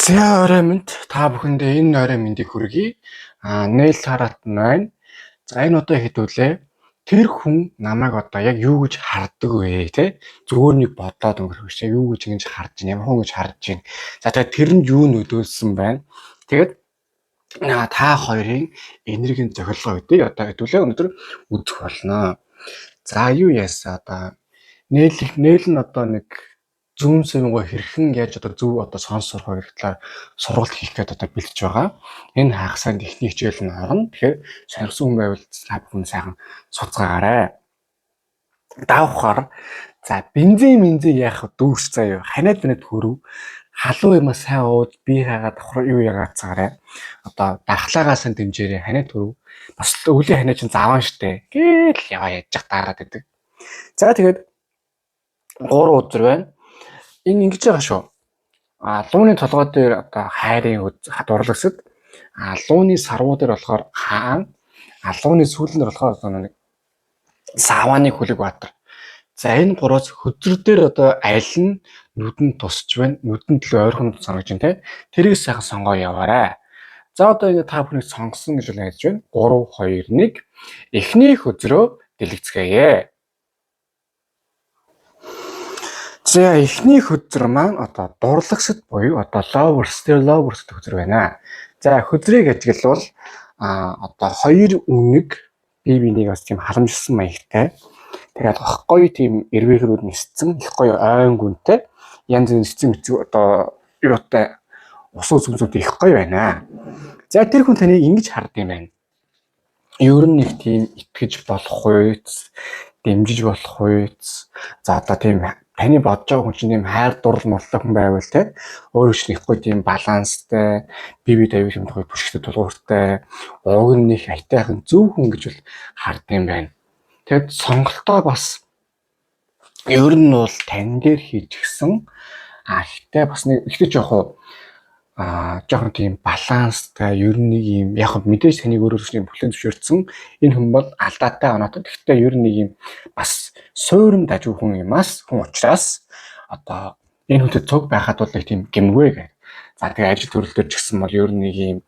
За орой минь та бүхэндээ энэ орой мэндийг хүргэе. Nail Art 8. За энэ одоо хэдүүлээ. Тэр хүн намайг одоо яг юу гэж харддаг вэ те? Зүгээр нэг бодлоод өнгөрөх биш. Юу гэж ингэж харж байна? Ямар хүн гэж харж байна? За тэгээд тэр нь юу нөлөөлсөн байна? Тэгээд та хоёрын энергийн зохиолгоо гэдгийг одоо хэдүүлээ өнөөдөр үзэх болно. За юу яасан одоо Nail нь одоо нэг зүүн сувингоо хэрхэн яаж одоо зөв одоо сонсох хоёр талаар сургалт хийх гээд одоо бэлдэж байгаа. Энэ хагасанд эхний хичээл нь орно. Тэгэхээр сонирхсан хүн байвал та бүхэн сайхан суцгаагаарай. Давхаар за бензин яах дүүрч заяа ханаад хөрөв халуун юм сайн ууд би хагаад давхар юу ягаацгаарай. Одоо дархлаагаас нь дэмжээрэй ханаад хөрөв. Бас өвлийн ханаа чинь заван штэ. Гээл яваа яаж дараад байдаг. За тэгээд 3 өдөр байна. Энэ ингэж байгаа шүү. Лууны толгой дээр одоо хайрын дурлагсад лууны сарвуу дээр болохоор хаан, лууны сүүлэн дээр болохоор нэг савааны хүлэг баатар. За энэ гураас хөдөр дээр одоо аль нь нүдэнд тусч байна, нүдэнд л ойрхон санагч юм те. Тэрийг сайхан сонгоо яваарай. За одоо ингэ та бүхнийг сонгосон гэж найдаж байна. 3 2 1 эхний хөзрөө дэлгэцгээе. За эхний хөдөр маань одоо дурлагсад буюу одоо lovers хөдөр байна. За хөдрийг ажиглавал одоо хоёр үнэг бие биенийг бас тийм халамжилсан маягтай. Тэгээд гоё тийм эрвэхрүүд нисцэн их гоё ойн гүнтэй янз бүрийн нисцэн одоо юутай ус үзмзүүд их гоё байна. За тэр хүн таныг ингэж харддаг юм байна. Ер нь нэг тийм итгэж болох үйц, дэмжиж болох үйц. За одоо тийм таны бодож байгаа хүн чинь тийм хайр дурлал морлох хүн байвал те өөрөө ч нэхгүй тийм баланстай бие тавих юм гоё бүшигтэй тулгууртай уг нь нэг айтайхан зөв хүн гэж бол харддаг юм байна. Тэгэд сонголтоо бас ер нь бол тань дээр хийчихсэн ихтэй бас нэг ихтэй жоохон тийм баланстай ер нь нэг юм яг мэдээж таныг өөрөөс нь бүлээн зөвшөөрсөн энэ хүн бол алдаатай оноотой. Гэхдээ ер нь нэг юм бас суурин дажгүй хүн юмас хүн учраас одоо энэ хүнтэй цуг байхад бол нэг тийм гэмгүй гэх. За тэгээ ажил төрөлтөөр ч гэсэн бол ер нь нэг юм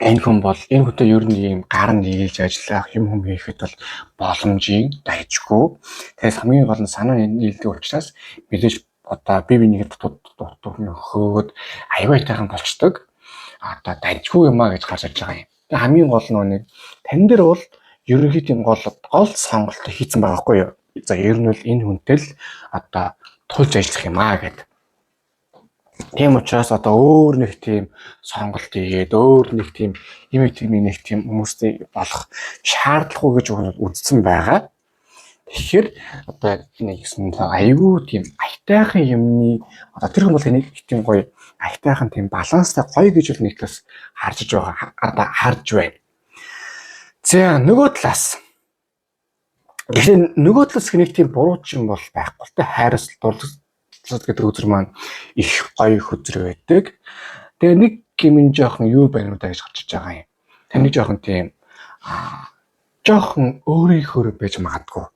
энэ хүн бол энэ хүнтэй ер нь юм гар нийлж ажиллах юм хийхэд бол боломжийн дайжгүй. Тэгээс хамгийн гол нь санаа нийлдэг учраас мэдээж одоо бие биенийг дутуур аюултайхан болчдөг. Одоо дайжгүй юмаа гэж гарч ирж байгаа юм. Тэгээ хамгийн гол нь тань дээр бол ерөнхийд юм гол сонголт хийцэн байгаа байхгүй юу? За ер нь бол энэ хүнтэй л одоо тулж ажиллах юм гэдэг. Тийм учраас одоо өөр нэг тийм сонголт хийгээд өөр нэг тийм нэг тийм хүмүүстэй болох шаардлагагүй гэж үзсэн байгаа. Тэгэхээр одоо нэг юм аюу тийм айтайхан юмны одоо тэр хүн бол нэг тийм гоё айтайхан тийм баланстай гоё гэж бол нэг талаас харж байгаа одоо харж байна. За нөгөө талаас нэг тийм буруу юм бол байхгүй те хайраас дурлал гэдэг үзэр маань их гоё хөзөр байдаг. Тэгээ нэг юм жоохон юу байна уу гэж харж байгаа юм. Таны жоохон тийм жоохон өөрийнхөө байж магадгүй.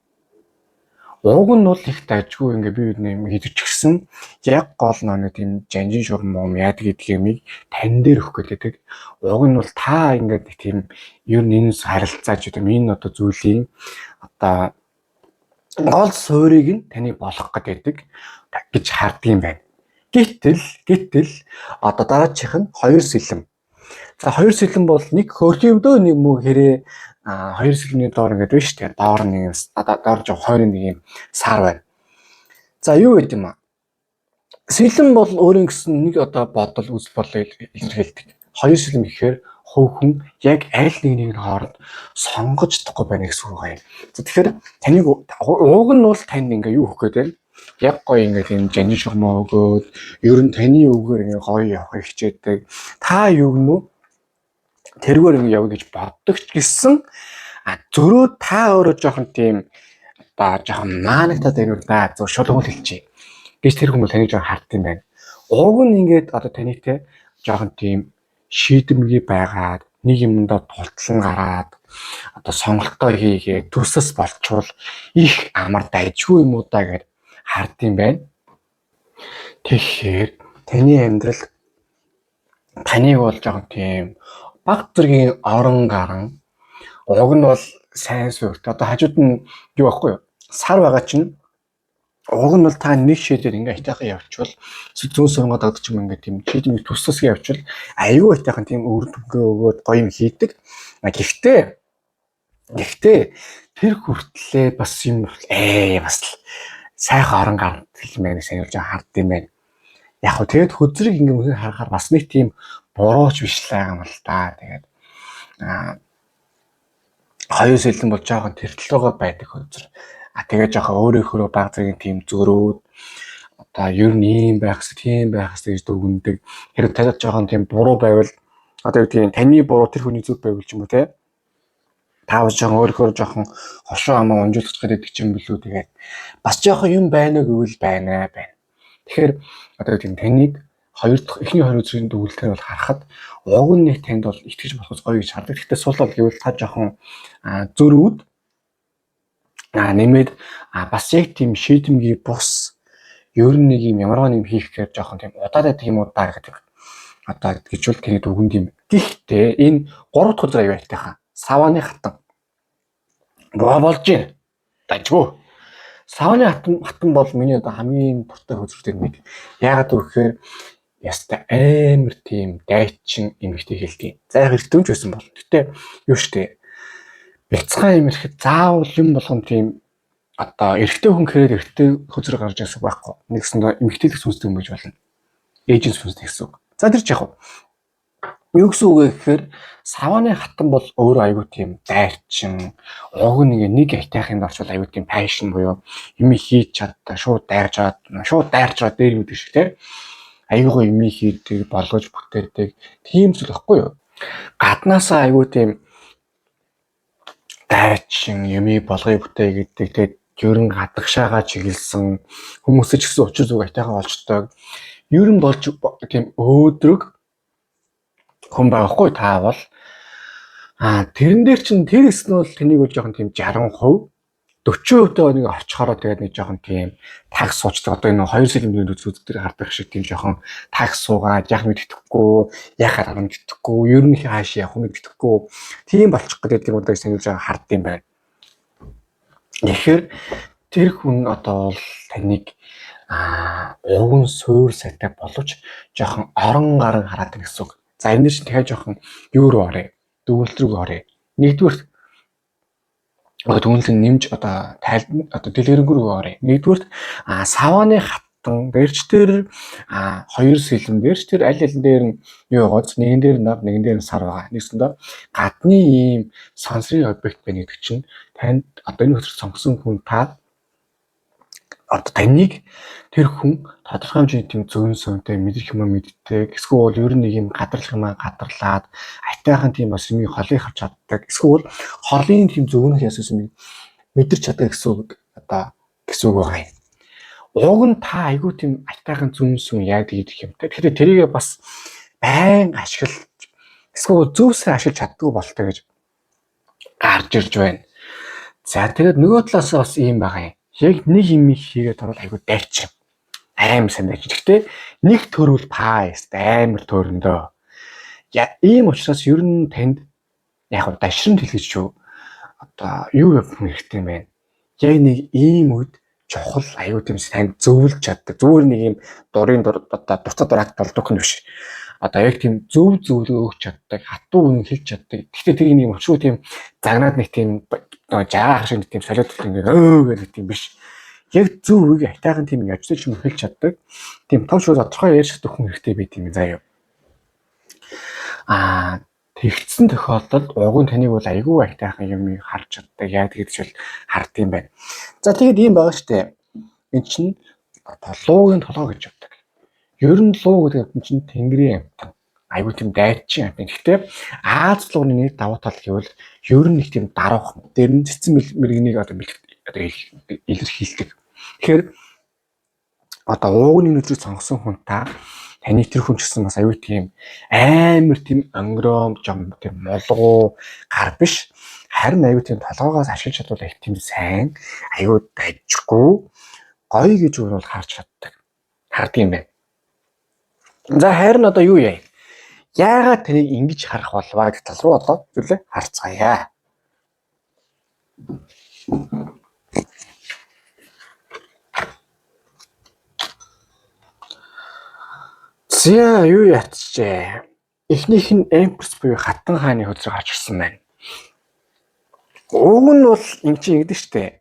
Уг нь бол их дайжгүй ингээ би нэг хийдчихсэн яг гол нэг тийм жанжин шуурм юм яадаг гэдгийг тань дээр өгөх гэдэг. Уг нь бол та ингээ тийм ер нь энэ харилцаач гэдэг энэ одоо зүйлийн одоо гол суурийг нь таны болох гэдэг гэж харддаг юм байна. Гэтэл одоо дараачих нь 2 сэлэм. За 2 сэлэм бол нэг хөртөвдөө нэг муу хэрэг 2 сэлмний доор ингээд биш үү? Доор нэг доор жоо 21 сар байна. За юу гэдэг юм аа? Сэлэм бол өөрийн гэсэн нэг одоо бодол үзэл бодлоо илэрхийлдэг. 2 сэлэм гэхээр хувь хүн яг аль нэг хооронд сонгож чадахгүй байна гэсэн үг байна. За тэгэхээр таныг уг нь бол танд ингээ юу өгөх гээд байна? Яг гоё ингээ тийм жанжин шугамаа өгөөд ер нь таны үгээр ингээ гоё явахыг хичээдэг. Та юу гэнэ үү? Тэргээр ингэ явъя гэж боддог ч гэсэн зөрөө та өөрөө жоохон тийм одоо жоохон маанагтаад байна уу да зөв шулуун хэлчихье гэж тэр хүмүүс таныг жоохон хардсан байна. Уг нь ингээд одоо танийтэй жоохон тийм шийдэмгий байгаад нэг юмдаа тултлан гараад одоо сонголтоо хийгээд төсөс болчвол их амар дайжгүй юм уу да гэж хардсан байна. Тэгэхээр таны амьдрал таныг бол жоохон тийм баг зэргийн орон гарan уг нь бол сайн суурт. Одоо хажууд нь юу байхгүй юу? Сар байгаа чинь уг нь бол та нэг шийдээр ингээ айтайхан явчихвал зүүн сургоод авдаг юм ингээ тийм шийдэмж тусласгээ явчихвал аюу айтайхан тийм үр дүнгээ өгөөд гоё юм хийдэг. Гэхдээ тэр хүртлээ бас юм бас л сайхан орон гарan хэлмээр сайн болж хардд юм байна. Яг хөө тэгэд хөзрийг ингээ харахаар бас нэг тийм бурууч биш л байгаа юм л да. Тэгээд хоёр сэлэн бол жоохон тэртэлтэйгээр байдаг хөзөр. Тэгээд жоохон өөрөөхөө баг зэргийн тийм зөрөөд одоо ер нь ийм байх хэрэгтэй, тийм байх хэрэгтэй гэж дүгнэдэг. Хэрэг танад жоохон тийм буруу байвал одоо юу гэдгийг таны буруу тэр хүний зүг байвал ч юм уу те. Таавал жоохон өөрөөхөө жоохон хошоо амаа унжуулах гэдэг юм билүү. Тэгээд бас жоохон юм байна гэвэл байна. Тэгэхээр одоо юу гэдгийг таныг хоёр дахь эхний 20 өдрийн дүгнэлтээр бол харахад уг нь нэг танд бол итгэж болохоос гоё гэж хардаг. Гэхдээ сул бол гэвэл та жоохон зөрүүд нэмээд бас яг тийм шийдэмгий бус ер нь нэг юм ямар нэг юм хийхээр жоохон тийм удаад байдаг юм уу даа гэдэг. Одоо гэж бол таны дүгнэнд юм. Гэхдээ энэ 3 дахь өдөр аюу айтайхан савааны хатан болж байна. Дажгүй. Савааны хатан бол миний одоо хамгийн дуртай хөзөртэй нэг. Яагаад гэвэл яста амар тийм дайчин эмэгтэй хэлдэг. За яг эртэмч байсан бол. Гэтэ юу штэ. Бяцхан юм ирэхэд заавал юм болгон тийм одоо эрэгтэй хүн хэрэг эрэгтэй хөзөр гарч ирсэн байхгүй. Нэгсэндээ эмэгтэй л сүнстэй юм гэж болно. Ээжийн сүнстэй гэсэн үг. За тэр ч яг юу гэсэн үг вэ гэхээр савааны хатан бол өөрөө аягүй тийм дайчин уг нэг айтайхын орчвол аягүй тийм пашн буюу юм хийж чаддаг шууд дайрж аваад дээр мэддэг шиг тийм аягүй юм хийдэг болгож бүтээдэг тийм зүйл байхгүй юу? Гаднаасаа аягүй тийм дайчин юм болгоё бүтээ гэдэг тэгээд ерөн гадагшаага чиглэлсэн хүмүүсч гэсэн учир зүг айтайхан олждог. Ер нь болж тийм өөдрөг хүн байхгүй таавал тэрэн дээр чинь тэр хэсэг нь бол тэнийг бол жоохон тийм 60%, 40% нэг очихороо тэгээд нэг жоохон тийм такс суучдаг. Одоо энэ 2 сэлэмдийн үзүүд дээр хардаг шиг тийм жоохон такс суугаад яг мэддэхгүй, яхаар мэддэхгүй, ер нь хааш явах мэддэхгүй тийм болчих гэдэг юм удаа сануулж байгаа хард юм байна. Тэгэхээр тэр хүн одоо бол таныг уган суур сайтай боловч жоохон орон гарan хараад байгаа гэсэн үг. За энэ чинь дахиад жоохон юу руу оръё? Дүгнэлт рүү оръё. Нэгдүгээр дүгнэлт нэмж одоо дэлгэрэнгүй рүү оръё. Нэгдүгээр савааны хатан дээрч тэр 2 сэлэм дээрч тэр аль дээр нь юу гоц нэгэн дээр нав нэгэн дээр нь сар байгаа. Нэгсэндээ гадны ийм сансрын объект байна гэдэг чинь танд одоо энэ хөтөр сонгосон хүн та одоо таныг тэр хүн тодорхой хэмжээний тийм зөөн сөнтэй мэдэрх юм мэддэг. Эсвэл ер нь нэг юм гадарлах юм гадарлаад айтайхан тийм бас юм холыг харж чаддаг. Эсвэл хорлын тийм зөөнөх яссан мэдэрч чаддаг гэсэн үг одоо гэсэн үг байгаа юм. Уг нь та айгүй тийм айтайхан зөөн сүн яадаг гэдэг юм. Тэгэхээр тэрийг бас байн ашиглаж эсвэл зөвсөө ашиглаж чаддгүй болтой гэж гарч ирж байна. За тэгээд нөгөө талаас бас ийм байгаа юм. Яг нэг юм хийгээд орол айгүй дайчин. Амар сайн дайчин. Гэхдээ нэг төрөл паст амар төрөндөө. Ийм учраас ер нь танд яг дашрын хэлгэж шүү. Одоо юу явах хэрэгтэй юм бэ? Яг нэг ийм үед чухал айгүй тийм танд зөвлөж чаддаг. Зүгээр нэг ийм дурын одоо дуртай дураад болдог юм биш. Одоо яг тийм зөв өгч чаддаг, хатуу үн хэлж чаддаг. Гэхдээ тэр нэг өчгөө тийм загнаад нэг тийм жааах шиг тийм солиод ингээд тийм биш. Яг зөв үгийг айтайхан тийм яждаг юм хэлж чаддаг. Тийм товч тодорхой ярьж чаддаг хүн хэрэгтэй байт юм заяа. Тэгсэн тохиолдолд уг нь таныг бол айгүй айтайхан юм харж чаддаг. Яа тэгэж бол хард юм байна. За тэгээд ийм байгаа штэ. Энд чинь луугийн толгой гэж явдаг. Ер нь луу гэдэг юм чинь тэнгэрийн амтан. Айгүй тийм дайчин амтан. Гэхдээ Аз лууны нэг давуу тал гэвэл ер нь нэг тийм даруух. Тэр нь цэцэн мэргэнийг одоо илэрхийлдэг. Тэгэхээр одоо уугны нүдрийг сонгосон хүн та таны тэр хүн ч гэсэн бас аюу тийм амар тийм онгором жом тийм молгоо гар биш харин аюу тийм толгоогоос ашиглаж чадвал их тийм сайн аюу дайжгүй гоё гэж бол харж чаддаг. Харддаг юм байна. За харин одоо юу яа? Яагаад таныг ингэж харах болваа гэх тал руу одоо зүйлээ харцгаая. За юу ятжээ? Эхнийх нь Эмпрес буюу Хатан хааны хөзрийг харж ирсэн байна. Уг нь бол ингэ чи ингэдэж штэ.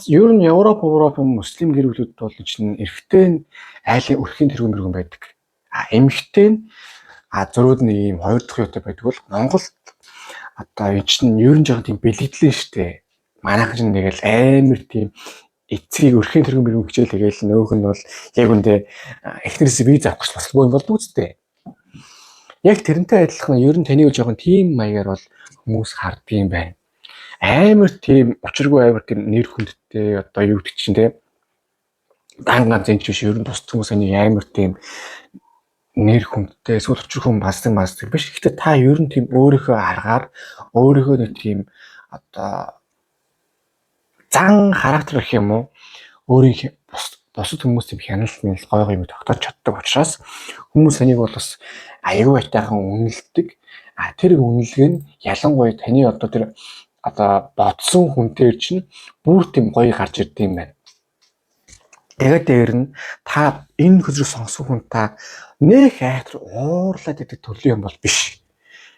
Ер нь Европын муслим гэр бүлүүд бол чинь эрэгтэй нь айлын өрхийн тэргүүн байдаг. Эмэгтэй нь зөрүүд нэг юм хоёр дахь юутай байдаг бол Монголд одоо энэ чинь ер нь жоохон тийм бэлгэдлээ штэ. Манайхан чинь тэгэл амар тийм эцгийг өрхийн тэргүүн хичээл тэгээл нөөх нь бол яг үндэ эхнэрээс виз авах гэж бас юм болдог үстэй. Яг тэрнтэй адилхан ер нь таны жоохон тийм маягаар бол хүмүүс харддаг юм байна. Амар тийм учиргүй амар тийм нэр хүндтэй одоо юу гэдэг чинь те ганц энэ ч биш ер нь тус хүмүүс нэг амар тийм нэр хүндтэй эсвэл учиргүй масдаг биш. Гэхдээ та ер нь тийм өөрийнхөө аргаар өөрийнхөө нэг тийм одоо зан характер гэх юм уу өөрийн бусад хүмүүс тийм хяналт гой юм тогтоож чаддаг учраас хүмүүс таныг бол бас аюу айтайхан үнэлдэг. Тэр үнэлгээ нь ялангуяа таны одоо тэр бодсон хүнтэй чинь бүр тийм гоё гарч ирд юм байна. Тэгээд дээр нь та энэ хөзрөө сонсох хүн та нэр хайхтар уурлаад идэх төрлийн юм бол биш.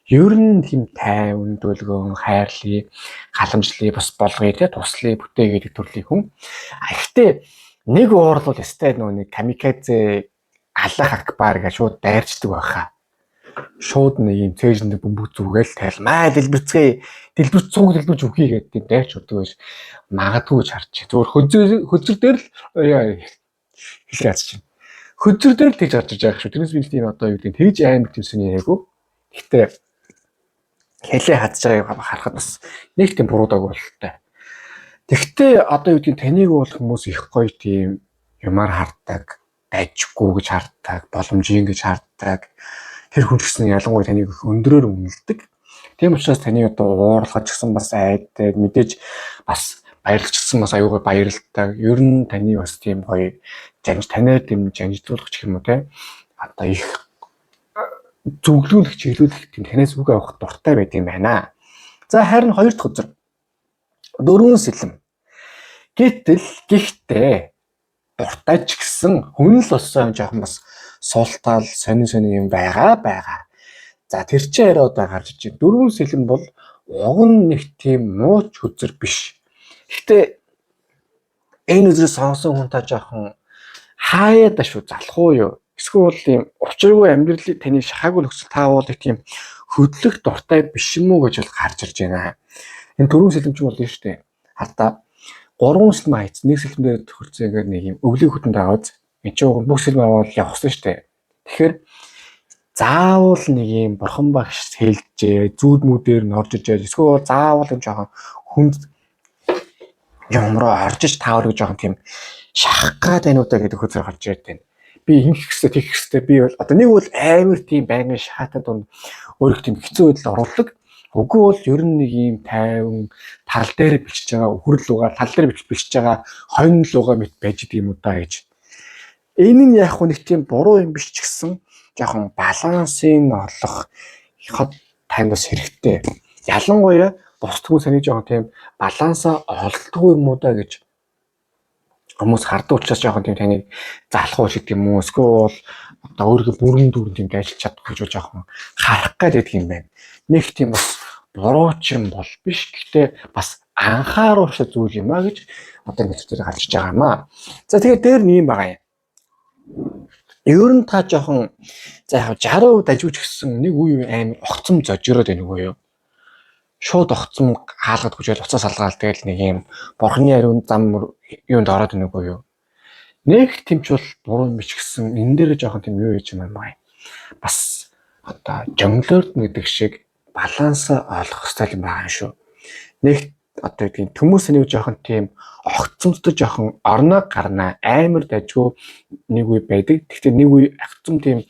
Ер нь тийм тайван, дүлгэн, хайрлыг, халамжлыг бас болгоё те туслыг бүтээ гэдэг төрлийн хүн. Гэхдээ нэг уурлал өстэй нэг камикадзе Аллах акбар гэж шууд дайрчдаг байхаа. Шууд нэг юм цээжинд бөмбөг зүгээл тайлмаа дэлбэрч үхий гэдэг тийм дайрч өгдөг байж магадгүй ч харж. Зүгээр хөзөр дээр л хэлээч чинь. Хөзөр дээр л тэгж гарч иж байгаа шүү. Тэрнээс би тийм одоо юу гэдэг тэгж амар тиймсэн яриаггүй. Гэхдээ хэлээ хадж байгааг харахад бас нэг тийм буруудаг бололтой. Тэгвэл одоо юу гэдэг таныг бол хүмүүс их гоё тийм юмар харддаг, дайжгүй гэж харддаг, боломжийн гэж харддаг. Тэр хүн гэсэн ялангуяа таныг өндрөөр үнэлдэг. Тийм учраас таны одоо уурлах гэсэн бас айдаг, мэдээж бас баярлагдсан бас аюугаа баярлалтай. Ер нь таны бас тийм гоё танай тийм жанжуулах гэх юм уу те. Одоо их зөвлөлөх, чиглүүлэх тийм танаас үг авах дуртай байд юм байна. За харин хоёр дахь үзэр. Дөрвөн сэлэм. Гэхдээ дуртай ч гэсэн хүн л болсон жоохон бас суултаал сонин юм байгаа. За тэр чинь арай одоо гарч иж. Дөрвөн сэлэм бол уг нь нэг тийм мууч үзэр биш. Гэхдээ энэ үзрээс сонсон хүн та жоохон хаяад шүү залах уу юу? Эсвэл ийм учиргүй амьдралыг таны шахаагүй нөхцөл таавал тийм хөдлөх дуртай биш юм уу гэж бол гарч ирж байна. Энэ дөрвөн сэлэмч бол юм шүү дээ. Хардаа 3 сэлэм хайц нэг сэлэм дээр тохирцоогээр нэг юм өвлийн хөтөнд аваад энэ чинь бүх сэлэм аваад явах гэсэн шүү дээ. Тэгэхээр заавал нэг юм бурхан багш хэлжээ зүүд мүүдээр нь орж ижээ. Эсвэл заавал юм жоохон хүнд юм руу орж иж таавал гэж жоохон тийм шахах гад байнуудаа гэдэг хөзөр гарч ирээд байна. Би ингэх хэвээр тэгэх хэвээр би бол одоо нэг бол амар тийм байнгын шахаад дунд өөрөх тийм хэцүү байдал оруулдаг. Үгүй бол ер нь нэг юм тайван тал дээр бичиж байгаа өхрөл лугаа тал дээр бичиж байгаа хойно лугаа мэт байж идэг юм уу да гэж. Энэ нь яг нэг тийм буруу юм биш ч гэсэн жоохон балансыг олох хот танд бас хэрэгтэй. Ялангуяа бусд хүмүүс саний жоохон тийм балансаа олддгүй юм уу да гэж хүмүүс хардаг учраас жоохон тийм таныг залах уу гэдэг юм уу эсвэл одоо өөрийгөө бүрэн дүүрэн тийм ажиллаж чадах гэж жоохон харах гэдэг юм байна. Нэг тийм бас буруу ч юм бол биш. Гэхдээ бас анхааруулах зүйл юм а гэж одоо нэг зүйл гарч иж байгаа юм а. За тэгээд дээр нь юм байгаа юм. Ер нь та жоохон за яг 60% дажууч гэсэн нэг үе амар огцом зожироод байна уу юу? Шууд огцом хаалгад хүчээр уцаа салгаал тэгэл нэг юм бурхны ариун зам юунд ороод байна уу юу? Нэг тэмч бол буруу юм биш гэсэн энэ дээр жоохон тийм юу яж юм байна. Бас одоо жонглоор гэдэг шиг баланс олох хэрэгтэй юм байна шүү. Нэг одоо тийм хүмүүс нэг жоохон тийм огцомтой жоохон орноо гарнаа амар дажгүй нэг үе байдаг. Гэхдээ нэг үе огцом тийм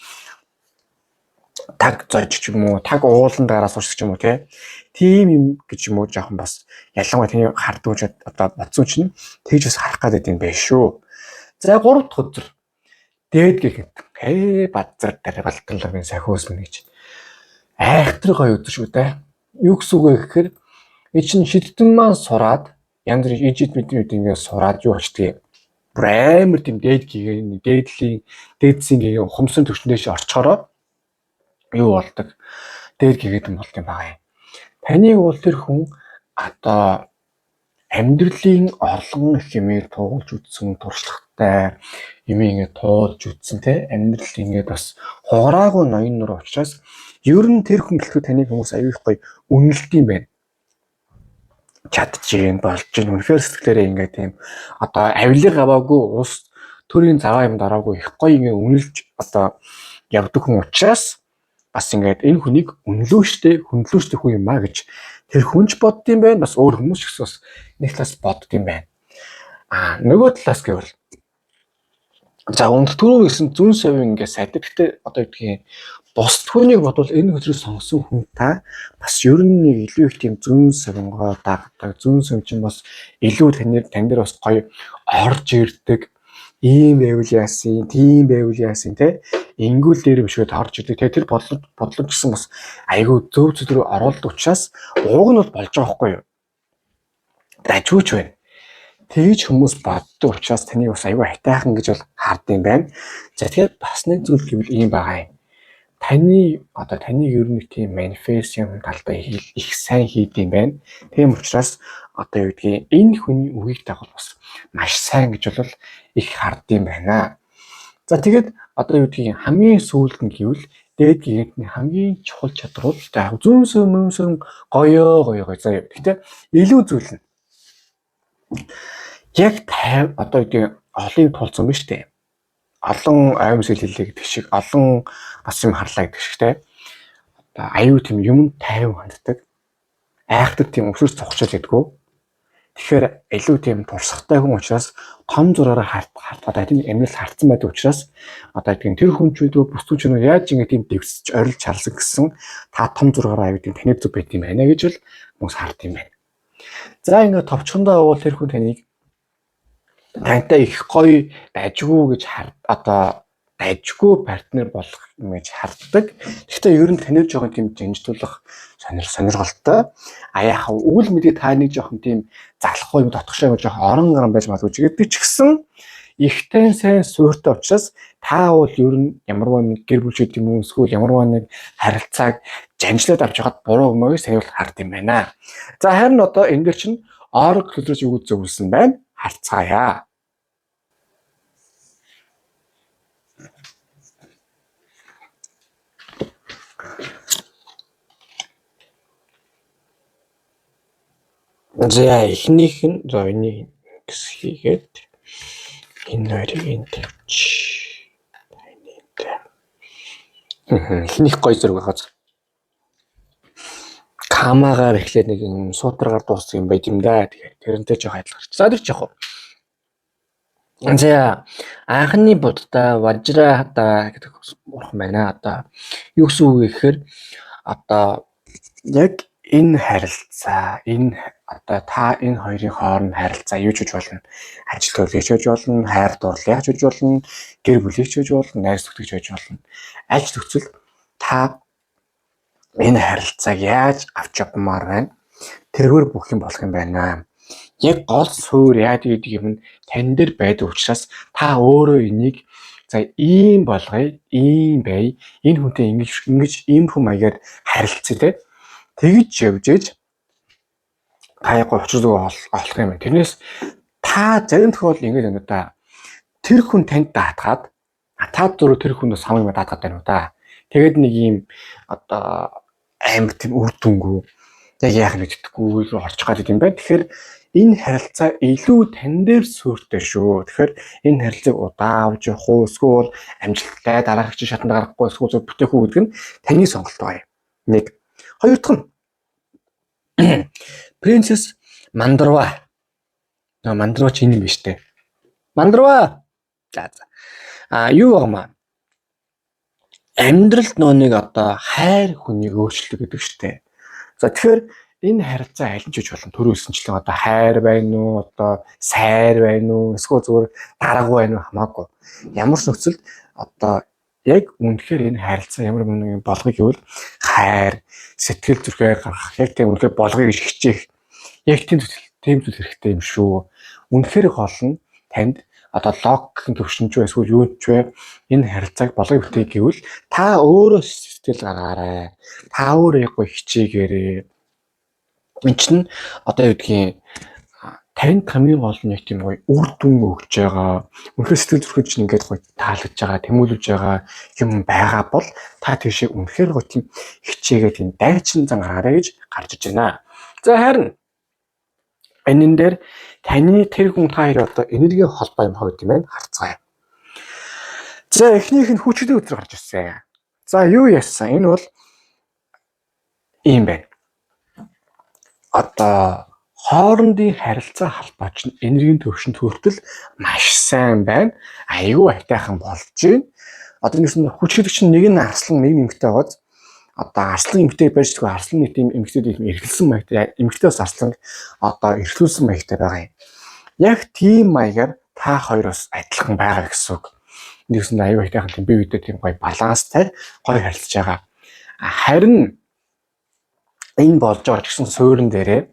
таг зойч ч юм уу таг уулан дараа суурч ч юм уу тийм юм гэж юм уу жоохон бас ялангуяа таны харддаг одоо бодсон чинь тэгж бас харах гэдэг юм байна шүү. За 3 дахь өдөр дээд гэхэд базар дээр балтгалын сахиус мэн гэж айхтар гоё өдөр шүү дээ. Юу гэсэн үг вэ гэхээр чинь шидтэн маань сураад янз бүрийн ижид мэд ингээд сураад юу болчдгийг бүр амар тийм дээдсийн хумсын төвчнөөш орчхороо юу болдог. Дээд гэгээд юм болт юм байгаа юм. Таныг бол тэр хүн одоо амьдралын орлон их юмэр туулж үтсэн туршлагатай юм ингээд туулж үтсэн те амьдрал ингээд бас хугараагүй ноён нур учраас ер нь тэр хүн гэлтгүй таныг хүмүүс аюу их гоё үнэлт юм байна. Чадчихээн болж гин үнэхээр сэтгэлээрээ ингээд тийм одоо авилга аваагүй ус төрийн заваа юм дараагүй их гоё ингээд үнэлж одоо явдаг хүн учраас бас ингээд энэ хүнийг үнэлүүштэй хүн юм аа гэж тэр хүнч бодд юм байна. Бас өөр хүмүүс ч гэсэн бас нэг талаас бодд юм байна. Нөгөө талаас гэвэл за түрүү гэсэн зүүн совын ингээд сайд. Гэхдээ одоо гэдгийг бус түүнийг бодвол энэ хөдрийг сонгосон хүн та бас ер нь нэг илүү их тийм зүүн совингоо дагдаг. Зүүн сов чинь бас илүү тань дээр бас гоё орж ирдэг. Ийм байвал яасан, тийм байвал яасан те ингүүл дээр бишгээд орж ирдэг. Тэгээ тэр бодлого гэсэн бас айгүй зөв рүү оруулдаг учраас ууг нь бол болж байгаа байхгүй юу? Дажууч байна. Тэгж хүмүүс боддог учраас таныг бас айгүй хайтайхан гэж бол хаард юм байна. За тэгэхээр бас нэг зүйл гэвэл ийм байгаа юм. Таны ер нь тийм манифест юм талбай их сайн хийдэм байна. Тийм учраас одоо юу гэдгийг энэ хүний үгийг дагавал бас маш сайн гэж бол их хаард юм байна. За тэгээд одоо юу гэдгийг хамгийн сүүлд нь гэвэл дээд гигантны хамгийн чухал чадвар бол зүүн сөм гоё. За гэхдээ илүү зүйл нь яг одоо юу гэдгийг олыг тулцсан биз дээ. Олон аймсэл хэлээ гэдэг шиг олон бас юм харлаа гэдэг шиг те. Одоо аюу тийм юм 50 ханддаг. Айхдаг тийм өсөж цогчол гэдэггүй. Тэгэхээр илүү тийм туршлагатай хүн учраас том зураараа хартгаад тийм амьдрал хартсан байдаг учраас одоо тийм тэр хүн ч үгүй бүсгүүч нь яаж ингэ тийм дэвсэж орилж чарлсан гэсэн та том зургаараа аюу тийм таних зүг байт юм байна гэж л хүмүүс хард юм байна. За ингэ товчхондоо бол тэр хүн таныг тантай их гоё дайжгүй гэж одоо дайжгүй партнер болох юм гэж харддаг. Гэхдээ ер нь таныг жоохон тийм жинжтүүлэх сонирхолтой. Яг үйл мэдээ та нэг жоохон тийм залахгүй юм дотгошоо жоохон орон гарan байж магадгүй гэдэг ч гэсэн ихтэй сайн суурьтай учраас та бол ер нь ямарваа нэг гэр бүл шиг юм уу эсвэл ямарваа нэг харилцааг жанжлаад авч яхад буруу юмыг саяул хард юм байна. За харин одоо энэ дээр чинь орог төлөж өгөөд зөвлөсөн байна. Харцгаая. За эхнийх нь энийг хийгээд энэ хоёрыг энд тавьчих. Эхнийх гоё зэрэг байгаа. Камагаар эхлээд нэг юм суутраагаар дууссан юм байт юм да. Тэгэхээр тэрнтэй жоох адилхан. За тэр жоох. За анхны буддаа важра хата гэдэг бурхан байна. Одоо юу гэсэн үг гэхээр одоо яг энэ харилцаа одоо та энэ хоёрын хооронд харилцаа юу ч гэж болно. Ажил төлөвлөж байж болно, хайр дурлалж байж болно, гэр бүлийч байж болно, найз нөхдөж байж болно. Аль ч нөхцөл та энэ харилцааг яаж авч явмаар байна? Тэрвэр бүх юм болох юм байна. Яг гол суурь яад гэдэг юм нь тань дээр байдаг учраас та өөрөө энийг за ийм болгоё, ийм бай, энэ хүнтэй ингэж ийм хүм маягаар харилцаа те. Тэгж явжээж таяагүй учрыг олох юм. Тэрнээс та зарим тохиолдолд ингэж байна да. Тэр хүн танд даатгаад та зураг тэр хүнээс самыг даатгаад байна уу да. Тэгээд нэг ийм одоо амар тийм үр дүнгүй яг яах нь гэдэггүй рүү орчих гад юм байна. Тэгэхээр энэ харилцаа илүү тань дээр суурьтай шүү. Тэгэхээр энэ харилцааг удаавж явах уу эсвэл амжилттай дараагч шатанд гарахгүй эсвэл бүтээх үү гэдэг нь таны сонголт байна. Нэг хоёр дахь нь Принцесс Мандарва. Мандарва ч энэ юм биш үү? Мандарва. За. Юу багмаа? Амьдралд нэг одоо хайр хүнийг өөрчлөлт гэдэг штэ. За тэгэхээр энэ харилцаа аль нь ч гэж болно. Төрүүлсэнчлэн одоо хайр байна уу, одоо сайр байна уу, эсвэл зүгээр дарга байна уу хамаагүй. Ямар ч нөхцөлд одоо яг үнэхээр энэ харилцаа ямар нэгэн болгоё гэвэл хайр, сэтгэл зүрхээр гаргах, яг тийм үнэхээр болгоё гэж хичээх. Яг тийм зүйл хэрэгтэй юм шүү. Үнэхээр гол нь танд одоо логикийн төвшинч вэ эсвэл юу ч вэ энэ харилцааг болгоё бүтээх гэвэл та өөрөө сэтгэл гаргаарай. Та өөрөө яг гоё хичээгээрэй. Энд чинь одоо юу гэдгийг танд хамгийн гол нь яг тийм гоё үр дүн өгж байгаа. Үнэхээр сэтгэл зүрхэд чинь ингээд гоё таалагдж байгаа, тэмүүлж байгаа юм байгаа бол та тийшээ үнэхээр гоё тийм хичээгээд тийм дайчин зан гараарай гэж гарч иж байна. За харин энэ дээр таны тэр хүн та хоёр одоо энергийн холбоо юм хавд юм байна харцгаая. За эхнийх нь хүчтэй өдөр гарч ирсэн. За юу яасан? Энэ бол ийм байна. Одоо хоорондын харилцаа холбооч нь энергийн төвшөнд хүртэл маш сайн байна. Аюу айтайхан болж байна. Одоо нэгсэн хүчтэй чинь нэг нь арслан нэг нэмэгтэй байгааз одоо арслан эмэгтэй байж байгаа арслан нэг тийм эмэгтэйд их эргэлсэн маягтай эмэгтэйс арслан одоо эргэлүүлсэн маягтай байгаа юм. Яг тийм маягаар та хоёр бас адилхан байгаа гэсэн үг. Нэгсэн аюу айтайхан тийм бие биедээ тийм гоё баланстай гоё харилцаж байгаа. Харин энэ болж байгаа гэсэн суурин дээрээ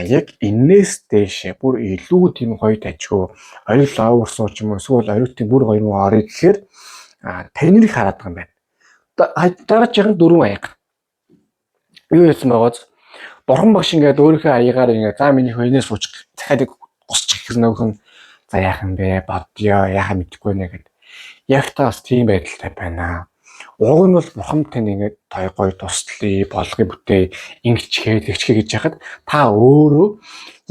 яг энэс дээш бүр илүү тийм гоё тажгүй ойл овер сууч юм уу эсвэл ориутын бүр гоё юм орё гэхээр таныг хараад байгаа юм байна. Дараагийн 4 аяга. Юу яасан байгааз бурхан багш ингээд өөрийнхөө аягаар ингээд за миний хөнөөс суучих дахиад гусчих гэсэн нөх нь за яах юм бэ бодё яхаа мэдэхгүй нэ гэд. Яг та бас тийм байдалтай байна. Уг нь бол бурхан тань ингээд той гоё туслая болгоё бүтээ ингэчгээ тэгчгээ гэж яхад та өөрөө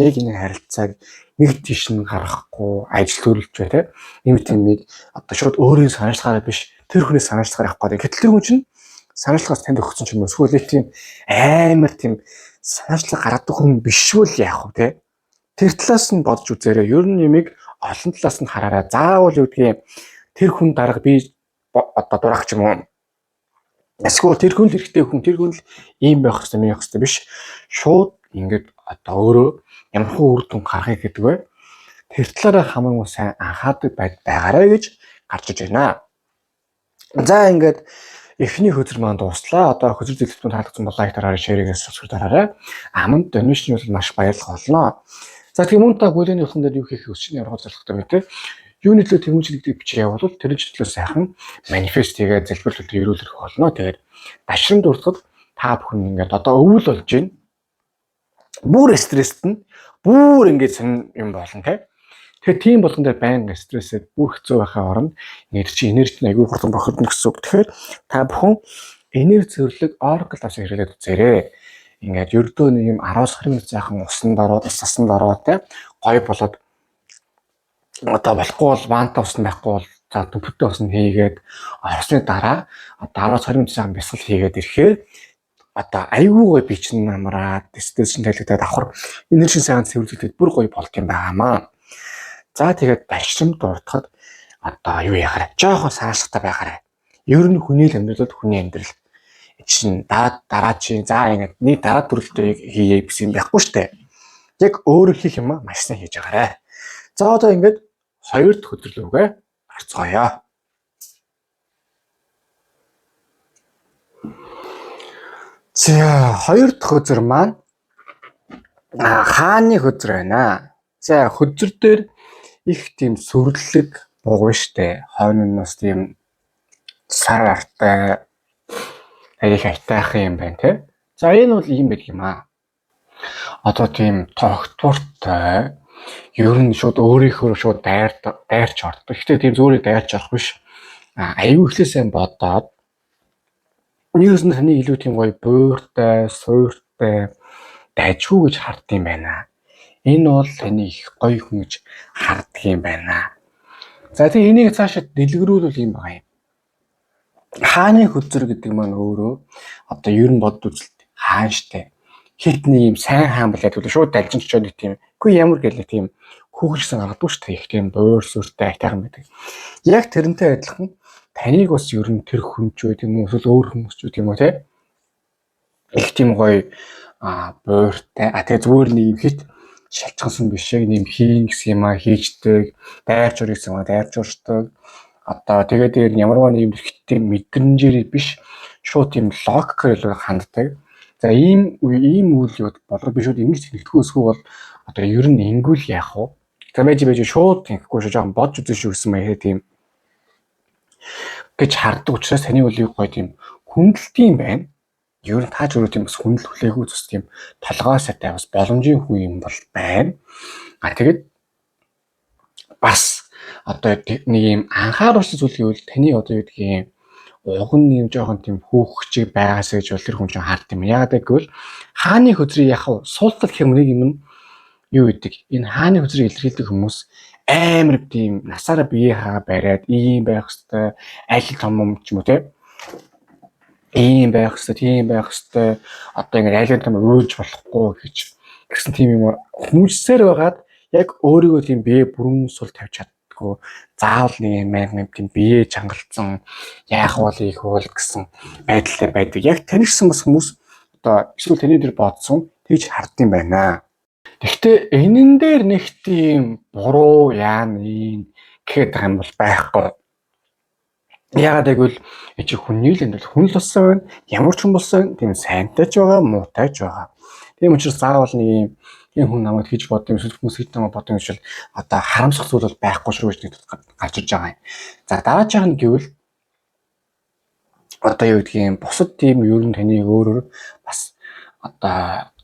яг энэ харилцааг нэг тийш нь гаргахгүй ажил төрөлж бай тэ. Ийм тиймийг одоо шууд өөрийн санаачлахаараа биш тэр хүний санаачлахаар явах гэдэг. Гэтэл тэр хүн чинь санаачлахаас танд өгсөн ч юм уу эсвэл нэг тийм амар тийм санаачлах гаргадаг хүн биш бол яах вэ те. Тэр талаас нь бодож үзээрэй. Ер нь ямиг олон талаас нь хараарай. Заавал юу гэдгийг тэр хүн дарга би одоо дурах ч юм уу. Эсвэл тэр хүн хэрэгтэй хүн тэр хүн л ийм байх хэрэгтэй мэй байх хэрэгтэй биш. Шууд ингээд одоо өөрөө ямархуу үр дүн гаргах гэдэг бай. Тэр талаараа хамаагүй сайн анхаадаг байгаарай гэж гарч иж байна. За ингээд эхний хөзөр маань дуслаа. Одоо хөзөр зөвлөлтөнд таалагдсан бол лайк дараарай, шеэрээс subscribe дараарай. Аманд донешны бол маш баярлах болно. За тийм мөн та бүлэний болгон дээр юу хийх өсчний арга зорилготой бай тээ. Юуны төлөө тэмүүлжлэгдэх бичиж явуул тэр төлөө сайхан манифест хийгээд залбирлалт өрөөлөх болно. Тэгээд дашрам дуртахад та бүхэн ингээд одоо өвөл болж байна. Бүр стресст нь бүр ингээд сонь юм болно те. Тэгэхээр тийм болгон дээр байнга стрессэд бүр хэцүү байхаа оронд ингээд чи энерги нь аягүй хурдан бохирдно гэсэн үг. Тэгэхээр та бүхэн энерги зөвлөг Oracle авч хэрэглээд үзээрэй. Ингээд ердөө нэг юм 10-20 минут заахан усан дороо, цасан дороо те гоё болоод одоо болохгүй бол ванта усан байхгүй бол за төмпөттэй усан хийгээд орсны дараа одоо 10-20 минут заахан бясгал хийгээд ирэхээр одоо аягүй гоё би чинь намраад стресс тайлагдаад давхар энерги сайхан цэвэрлэгдээд бүр гоё болт юм байгаамаа. За тэгээд дашрам дуртахад одоо юу яхаар жоохон саашлахтай байгаарай. Ер нь хүний амьдралд хүний амьдрал чинь дараа чи за ингэ нэг дараа төрөлтөө хийе гэсэн юм байхгүй штэ. Яг өөрөө хийх юм маш сайн хийж байгаарай. За одоо ингээд 2 дахь өдрөлөөгөө харцгаая. За 2 дахь өдөр маань хааны хөдөр байна. За хөдөр дээр их тийм сүрлэг буугна штэ. Хойно нь бас тийм сар артай их айтайхан юм байна те. За энэ бол юм байдаг юм аа. Одоо тийм тогтвортой ер нь шууд өөрийнхөө шууд дайрч ордог. Гэхдээ тийм зөөрийг дайрч орох биш. Аюу ихлэ сайн бодоод нэгээс нь таны илүү тийм гоё буйртай, суйртай дайжгүй гэж харддаг юм байна. Энэ бол таны их гоё хүн гэж харддаг юм байна. За тэгээ энийг цаашаа дэлгэрүүлвэл юм байна. Хааны хөзөр гэдэг маань өөрөө одоо ер нь бод үзэлт хаан штэ. Хит нэг юм сайн хаан болоод тэгвэл шууд далжин чочоо нэг тийм үгүй ямар гэл нэг тийм хүүхэлсэн гаргадаг штэ. Их тийм буур сүртэй айтайхан байдаг. Яг тэрнтэй адилхан таныг бас ер нь тэр хүн ч үгүй тийм үү эсвэл өөр хүмүүс ч үгүй тийм үү те. Их тийм гоё буйртай. Тэгээ зүгээр нэг юм хит шалчгансан биш яг нэм хийн гэсэн юм хийждэг, дайрч урыг гэсэн юм дайрч урчдаг. Одоо тэгээд дээр ямарваа нэг юм ихтэй мэдрэмжээр биш шууд тийм логикээр л ханддаг. За ийм үйл явдал болов би шууд ингэж тэнэгдэхгүй өсгөө бол одоо ер нь ингүүл яах вэ? За байж шууд тэнэхгүй шүү жоохон бодж үзэн шүү гэсэн маяг тийм гэж харддаг учраас таны үлийг гоё тийм хүндэлтийн байна. Ер нь тааж өөрөө тийм бас хүндэл хүлээгүй зүс тийм толгой сайтай бас боломжийн хүн юм бол байна. Тэгээд бас одоо нэг юм анхааруулсан зүйл гэвэл таны одоо юу гэдгийг уг нь юм жоохон тийм хөөхчиг байгаас гэж бол тэр хүн чинь хард юм. Яагаад гэвэл хааны хөзрийг яах вэ? Суултал гэх юм нэг юм нь юу гэдэг. Энэ хааны хөзрийг илэрхийлдэг хүмүүс амар тийм насаараа бие хаа бариад ийм байх хэвээр аль том юм ч юм уу те. Ийм байх хэвээр, тийм байх хэвээр одоо ингэ аль том өөж болохгүй гэж гэсэн тийм юм хүмүүжсээр байгаад яг өөрийгөө тийм бие бүрэн сул тавьж чаддгүй заавал нэг юм тийм бие чангалцсан яах бол их бол гэсэн байдалтай байдаг. Яг таньсан бас хүмүүс одоо эсвэл таны дээр бодсон тэгж хардсан байна. Гэхдээ энэн дээр нэг тийм буруу яана ийм гэхэд юм бол байхгүй. Яагаад гэвэл чи хүний л энэ хүн л болсон байна. Ямар ч хүн болсон тийм сайнтай ч байгаа, муутай ч байгаа. Тийм учраас заавал нэг юм хүн намайг хийж бодсон эсвэл хүмүүс хийж намайг бодсон гэж одоо харамсах зүйл бол байхгүй шүү гэж гарч ирж байгаа юм. За дараачих нь гэвэл одоо юу гэдгийг бусад тийм ер нь таны өөрөөр бас одоо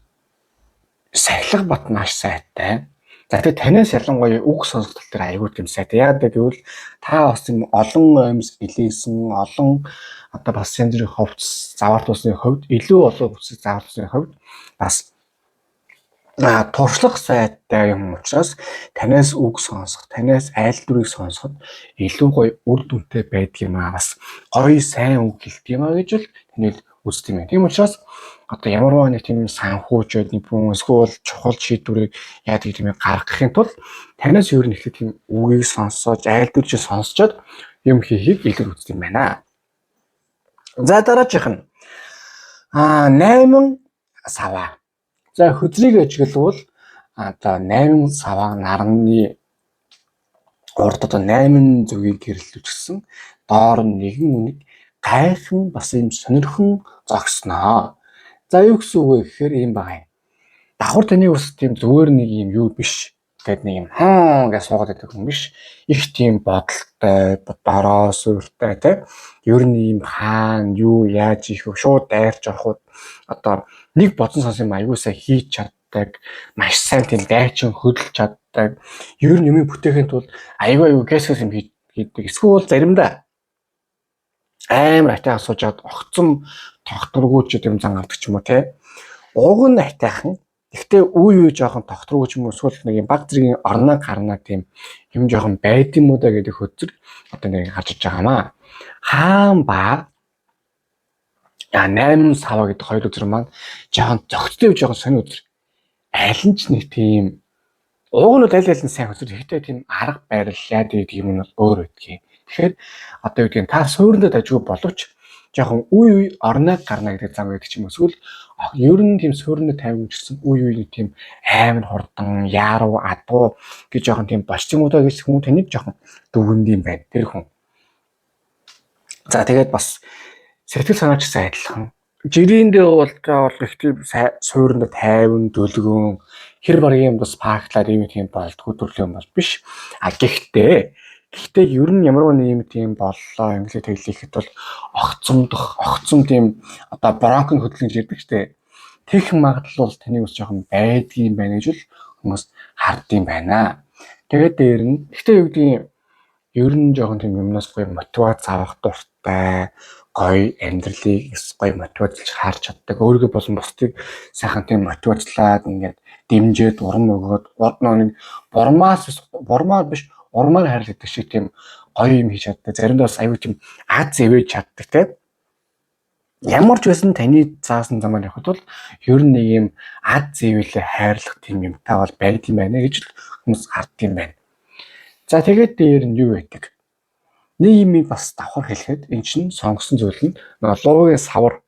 сахилга бат маш сайтай. За тэгээд танаас ялангуяа үг сонсох тал дээр аягүй тийм сайтай. Яагаад гэвэл та бас юм олон амьс илээсэн олон одоо бас янз бүрийн ховц заварт усны хувьд илүү олон хүсэг заварт усны хувьд бас туршлага сайтай юм учраас танаас үг сонсох, танаас айлтгурыг сонсоход илүү гоё үр дүнтэй байдаг юм бас гоё сайн үг хэлдэг юм гэж л таны үздэг юм. Тийм учраас одоо ямарваа нэг тийм санхүүжээд нэг бүхэн эсвэл чухал шийдвэрийг яадаг тийм гаргахын тулд танаас ер нь ихлэ тийм үгийг сонсож, айлтгурыг сонсчоод юм хийхийг илүү үздэг юм байна. За дараачих нь 8 саваа. За хөзрийг ажиглавал одоо 8 саваа нарны урд одоо 8 зүгийг гэрлүүлчихсэн доор нэгэн үнийг гайхан бас юм сонирхон зогсноо. За юу гэсэн үг вэ гэхээр ийм байгаа юм. Давхар таны ус тийм зүгээр нэг юм юу биш. Тэгэд нэг юм гэж суугаад байдаг хүн биш. Их тийм бодолтой, бороо сүртэй тий. Ер нь ийм хаана юу яаж ийх вэ шууд дайрч ороход одоо нэг бодсон сонс юм аягүй сайн хийж чаддаг, маш сайн тийм дайчин хөдөлж чаддаг. Ер нь юм бүтээхийн тулд аягүй гэсгээс юм хийдэг. Эсвэл заримдаа амар атаа асуужаад огцом тогтворгүй ч юм зан авдаг ч юм уу те. Уг нь атайхан. Гэхдээ үе жоохон тогтворгүй ч юм уу эсвэл нэг юм баг зэргийн орноо гарнаа тийм юм жоохон байд юм уу да гэдэг хөтөр одоо нэг харж байгаамаа. Хаан ба 8 сава гэдэг хоёр үзэр маань жоохон зөгцтэй жоохон сони үзэр. Аль нь ч нэг тийм уг нь аль нь сайн үзэр ихтэй тийм арга барил яад гэдэг юм нь өөр байдгийг. Тэгэхээр одоо юу гэдэг нь та суурьндаа дажгүй боловч жоохон үе орноо гарна гэдэг зам байдаг ч юм эсвэл ер нь тийм суурьндаа тавьчихсан үе тийм амар хурдан яаруу адуу гэж жоохон тийм бочтимуудаа гэж хүн таныг жоохон дүгнэнд юм байна тэр хүн. За тэгээд бас сэтгэл санаач сайдлхан жирээндээ бол их тийм суурьндаа тайван дүлгэн хэр баргийн бас пактлаар юм тийм болдгоо төрлөө юм бол биш. Гэхдээ ер нь ямар нэг юм тийм боллоо инглиш тэглэхэд бол огцом тийм одоо бронхын хөдөлгөөн ирдэг штэ. Тех магадлал таны ус жоохон байдгийн байна гэж л хүмүүс хардсан байна. Тэгээд дээр нь гэхдээ юу гэдгийг ер нь жоохон тийм юмнаас гоё мотивац авах дуртай, гоё амьдралыг гоё мотивацлж харж чаддаг. Өөрийгөө болон бусдыг сайхан тийм мотивацлаад ингээд дэмжиж урам өгөөд нэг бурмаар биш урмаар хайрлагддаг шиг тийм гоё юм хийж чаддаг. Заримдаа бас аюу тийм аз зэвэж чаддаг тийм. Ямар ч байсан таны заасан замаар явхад бол ер нь нэг юм аз зэвэлээ хайрлах тийм юм та бол байд юм байна гэж хүмүүс харддаг юм байна. За тэгээд дээр нь юу байдаг? Нэг юм бас давхар хэлэхэд эн чинь сонгосон зүйл нь луугийн савар.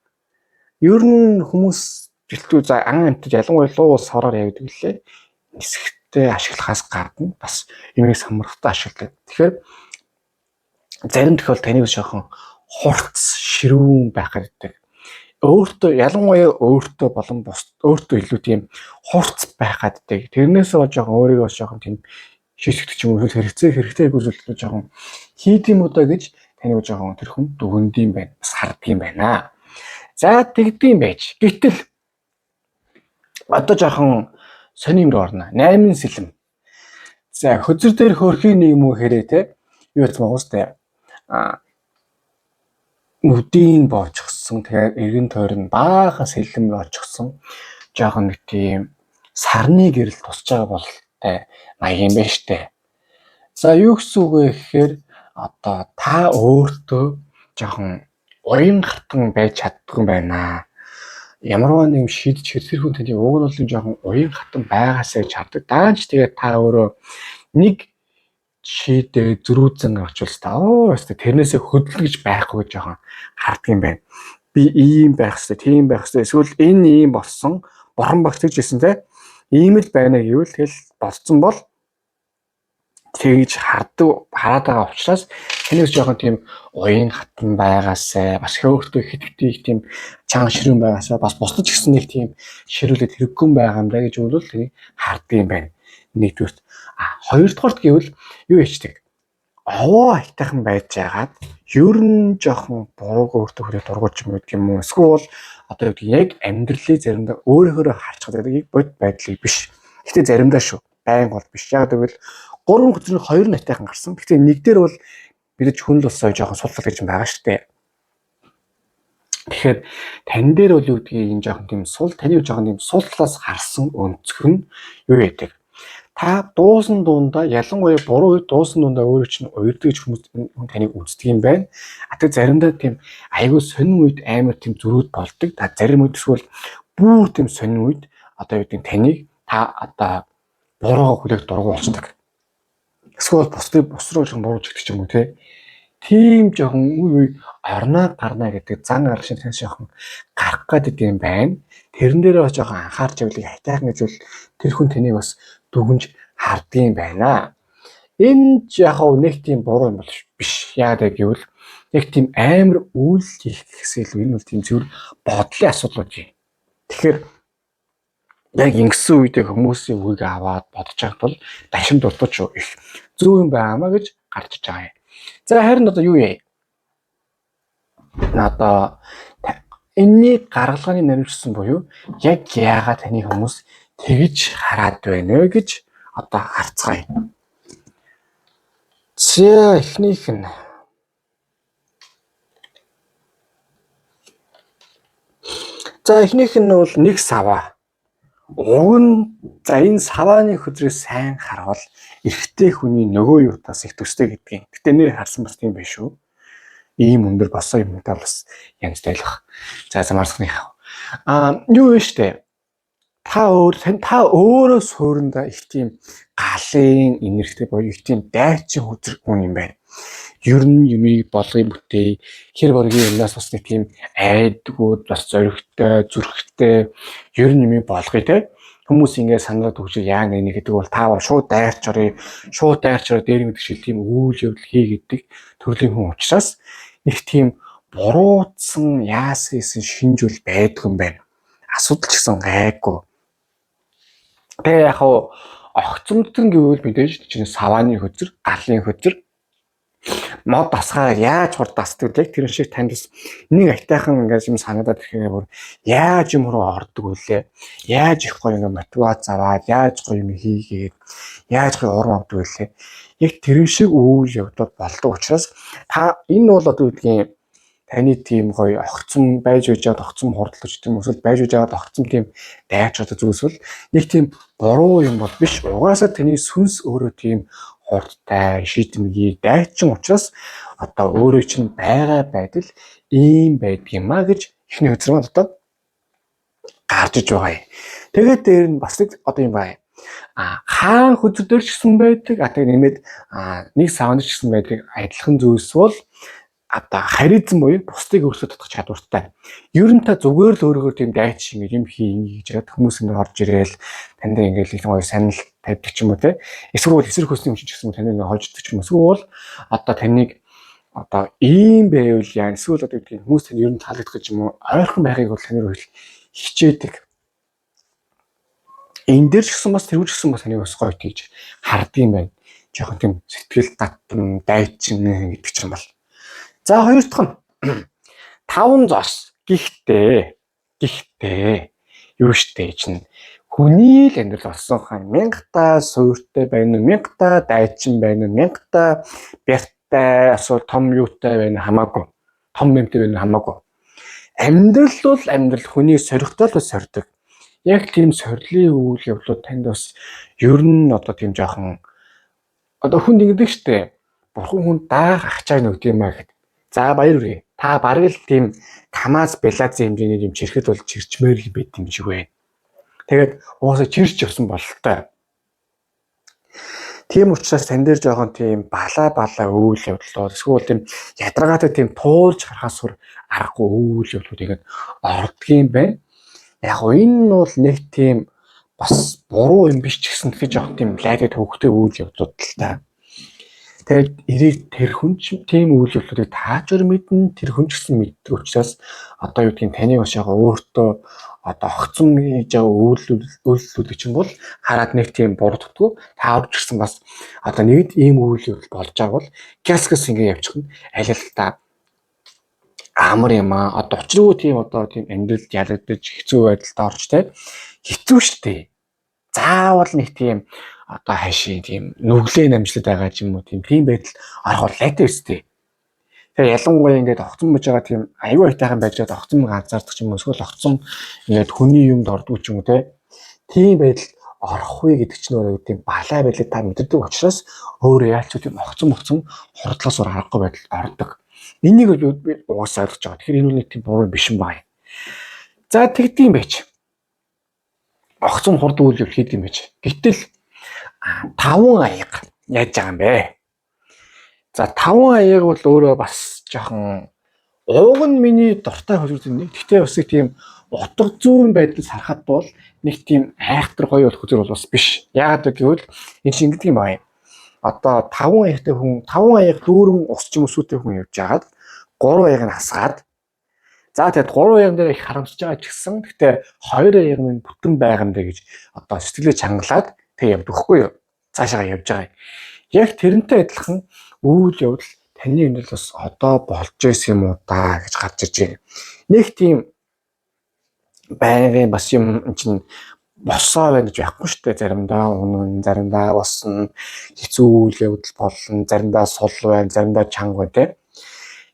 Ер нь хүмүүс жилтүү за ан амтд ялангуяа луу сороор явдаг лээ. Нисгтээ ашиглахаас гадна бас юмыг самрахтаа ашигладаг. Тэгэхээр зарим тохиолдолд таныг жоохон хурц ширүүн байх гэдэг. Өөртөө ялангуяа өөртөө болон бус өөртөө илүү тийм хурц байх гаддаг. Тэрнээсээ бол жоохон өөрийгөө жоохон тийм шишгдэг ч юм уу хэрэгцээг үзүүлэлт жоохон хийдэм удаа гэж таныг жоохон тэр хүн дүгнэдэм байна. Бас хардгийм байна. За тэгдэм байж. Гэтэл одоо жоохон сонирм руу орно. 8 сэлэм. За хөзөр дээр хөрхийн нэг юм уу хэрэг те. Юу гэж байгаа вэ? Нүдийн боочгсон тэгээд эргэн тойрон баахан сэлэм боочгсон жоохон нэг тийм сарны гэрэл тусч байгаа болтой маяг юм байна штэ. За юу гэсэн үг вэ гэхээр одоо та өөртөө жоохон уян хатан байж чаддгүй юм байна. Ямарваа нэг шийдэж тэр хүн таны уг нь бол жоохон уян хатан байгаасаа гэж хардаг. Даанч тэгээд та өөрөө нэг шийдээ зөрүүцэн авчвал та өстө тэрнээсээ хөдөлгөж байхгүй гэж жоохон харддаг юм байна. Би ийм байх хэрэгтэй, тийм байх хэрэгтэй. Эсвэл энэ ийм болсон, бурхан багт гэжсэн те. Ийм л байна гэвэл тэгэл болцсон бол тэгж хараад байгаа учраас таныг жоохон тийм уян хатан байгаасаа бас өөртөө хитгэдэг тийм чанга ширүүн байгаасаа бас бусдад ч гэсэн нэг тийм ширүүлээд хэрэггүй байгаа юм даа гэж бол тэрийг харддаг юм байна. Нэгдүгürt хоёрдугаарт гэвэл юу ичдэг? Овоо айтайхан байж байгаад ер нь жоохон бурууг өөртөө хүрээ дургуйч юм гэдэг юм уу? Эсвэл одоо юу гэдэг яг амьдралыг заримдаа өөрөөрөө харцдаг яг бод байдлыг биш. Гэтэ заримдаа шүү. Байн бол биш. Яг гэвэл 3 хөзрийн 2 нь айтайхан гарсан. Гэтэ нэг дээр бол бидэж хүн л усаа жоохон судлал гэж байгаа шүү дээ. Тэгэхээр тань дээр бол юу гэдгийг энэ жоохон тийм сул таны жоохон тийм сул талаас харсан өнцгөр нь юу яадаг? Та дуусан дундаа ялангуяа буруу дуусан дундаа өөрөө чинь уйрдаг гэж хүмүүс таныг үздэг юм байна. Тэгээд заримдаа тийм айгүй сонин үед амар тийм зөрүүд болдог. Та зарим үед эсвэл бүр тийм сонин үед одоо юу гэдэг таныг та одоо буруугаа хүлээх дургу болцдог. Эсвэл бус руу ч бурууж идэх юм уу те. Тийм жоохон үе орноо гарна гэдэг зан арга шиг таньс жоохон гарах гэдэг юм байна. Тэрэн дээр бас жоохон анхаарч явлыг хайтайхан гэж бол тэр хүн таныг бас дүгнж харддаг юм байна. Энэ яг нэг тийм буруу юм бол биш. Яагаад гэвэл яг тийм амар үйл хийх гэсэн илүү энэ бол тийм зөв бодлын асуудлууд юм. Тэгэхээр яг ингэсэн үедээ хүмүүсийн үгийг аваад бодож байхад бол дашин дутууч их зөв юм байнамаа гэж гарч иж байгаа юм. За харин одоо юу яа? Одоо энэний гаргалгааны наривчсан буюу яг яагаад таны хүмүүс тэгж хараад байна вэ гэж одоо харцгаая. За эхнийх нь бол нэг саваа. Уг нь за энэ савааны хөзрийг сайн харвал эрэгтэй хүний нөгөө юутаас их төстэй гэдгийг. Гэтэ нэр харсан бас тийм биш үү? Ийм өндөр босоо юмтай бас янзтай л бах. За марсхны юу вэ штэ? Та өөрөө суурьндаа их тийм галын энергитэй боёо их тийм дайчин хөзөр хүн юм байна. Ер нь юмыг болгоё бүтээ. Хэр боргийн юмнаас бас нэг тийм айдгууд бас зоригтой, зүрхтэй ер нь юмыг болгоё те. Хүмүүс ингэ санаад төгсөж яа нэг гэдэг бол та шууд дайрч орё. Шууд дайрч ороо дээр гэдэг шиг тийм үйл явдал хий гэдэг төрлийн хүн учраас нэг тийм буруутсан яасан шинжүүл байдаг юм байна. Асуудал ч гэсэн гайгүй. Тэгээ яг огцомдсон гэвэл мэдээж чинь савааны хөзөр, галын хөзөр мод дасгаар яаж хурд дасдаг яг тэр шиг танд нэг айтайхан ингээд юм санагдаад ирэхээр бүр яаж юм руу ордог вүлээ. Яаж их гоё ингээд мотивац аваад яаж гоё юм хийгээд яаж гоё урам авдаг вүлээ. Яг тэр шиг үйл явдал болдог учраас та энэ бол одоо үгдгийн таны тийм гоё огцом байж байгаад огцом хурдлаж тийм эсвэл байж байгаад огцом тийм дайч одоо зүйлсвэл нэг тийм буруу юм бол биш. Угаасаа таны сүнс өөрөө тийм хурдтай шийдэмгий дайчин учраас одоо өөрөө чинь байгаа байдал ийм байдгиймаа гэж ихний хөзөр маань одоо гарч иж байгаа юм. Тэгээд дээр нь бас нэг одоо юм байна. Хаан хөзөр дээр ч гэсэн байдаг. Тэгээд нэмээд нэг савнд ч гэсэн байдаг адилхан зүйлс бол одоо харизм буюу бусдыг өөрсдөө татах чадвартай. Ер нь та зүгээр л өөрөөр тийм дайч шиг юм хий гэж яд хүмүүс нь орж ирээл танд ингээл их гоё санал тавьдаг ч юм уу те. Эсвэл эсрэг хөсний юм шиг гэсэн таныг ингээ хожддаг ч юм уу. Эсвэл одоо таныг одоо ийм байвал яа эсвэл одоо гэдэг хүмүүс тань ер нь таалагдах гэж юм уу ойрхон байхыг бол таны руу хичээдэг. Энэ дээр ч гэсэн бас тэрүүч гэсэн бас таны бас гоё тийж харддаг юм байна. Жохон тийм сэтгэл татсан дайчин гэдэг ч юм бол. За хоёр дахь нь 5 зос. Гэхдээ юу штэ чинь хүний л амьдрал болсон хаан 1000 та суурьтай байна уу 1000 та дайчин байна уу 1000 та бяртай эсвэл том юутай байна хамаагүй том мэмтэй байна хамаагүй амьдрал бол амьдрал хүний соригтой л сордог. Яг тийм сорилын үйл явдлууд танд бас ер нь одоо тийм жоохон одоо хүнд ингэдэг штэ бурхан хүнд даах ачаа нөгд юм аа гэхэд за баяр хүрээ. Та бараг л тийм камаз белазын хэмжээний юм чирхэд бол чирчмээр л байт юм шиг байна. Тэгээд уусаа чирч явсан бололтой. Тийм учраас тань дээр жоохон тийм балаа үйл явдлууд эсвэл тийм ядаргаатай тийм туулж харахаас аргагүй үйл явдлууд игээд ордгийн байна. Яг энэ бол нэг тийм бас буруу юм биш ч гэсэн тэгэхээр жоохон тийм лайдад төвхтэй үйл явдлууд л та. Тэгээд эрийг тэр хүн ч тийм үйл явдлуудыг таачаар мэднэ тэр хүн ч гэсэн мэддэг учраас одоо юу гэдгийг таны бас яг өөртөө одоо огцом хийж байгаа үйлдэлүүд чинь бол хараад нэг тийм бурууддаггүй таавар ч гэсэн бас одоо нэгд ийм үйл явдал болж байгаа бол гяс ингэ явчих нь аль аль та амар юм аа одоо учиргүй тийм одоо тийм амьдралд ялагдаж хэцүү байдалд орж тэ хэцүү штэ заавал нэг тийм одоо хашийн тийм нүглээ намжлаад байгаа юм уу тийм байдал арах бол лайтай өстэй. Тэгээ ялангуяа ингээд огцом бож байгаа тийм аюу айтайхан байж байгаа огцом ганцаардах юм эсвэл огцом ингээд хүний юмд ордгоо ч юм уу тийм байдал орохгүй гэдэг чинь өөрөө тийм балаа байлаа та мэддэг учраас өөрөө яалч тийм огцом хордлоос аргагүй байдал ордог. Энийг би угаасаа ойлгож байгаа. Тэгэхээр энэ үл нэг тийм буруу биш юм байна. За тэгдэм байж. Огцом хурд үйл явдал хийдэг юм байж. Гэтэл 5 аяга яаж байгаа юм бэ? За 5 аяга бол өөрөө бас жоохон ууг нь миний дуртай хөлөөр нэг. Гэхдээ бас тийм утга зүйн байдлаас харахад бол нэг тийм айхтар гоё болох хөлөөр бол бас биш. Яагаад гэвэл энэ чинь ингэдэг юм байна. Одоо 5 аягтай хүн 5 аяг дүүрэн ус ч юм өсвөтэй хүн явж байгаад 3 аяг нь хасгаад за тэгэд 3 аяг дээр их харамсаж байгаа ч гэсэн гэхдээ 2 аяг нь бүтэн байгаамдаа гэж одоо сэтгэлээ чангалаад тэг явдаг хгүй юу? Цаашаа явж байгаа. Яг тэрнтэй адилхан үйл явдал таны амьдрал бас одоо болж байсан юм уу да гэж гарч ирж байна. Нэг тийм байнгын бас юм чинь босоо байна гэж байхгүй шүү дээ. Заримдаа унаа, заримдаа босно, хэцүү үйл явдал болно, заримдаа сул байна, заримдаа чанга байна те.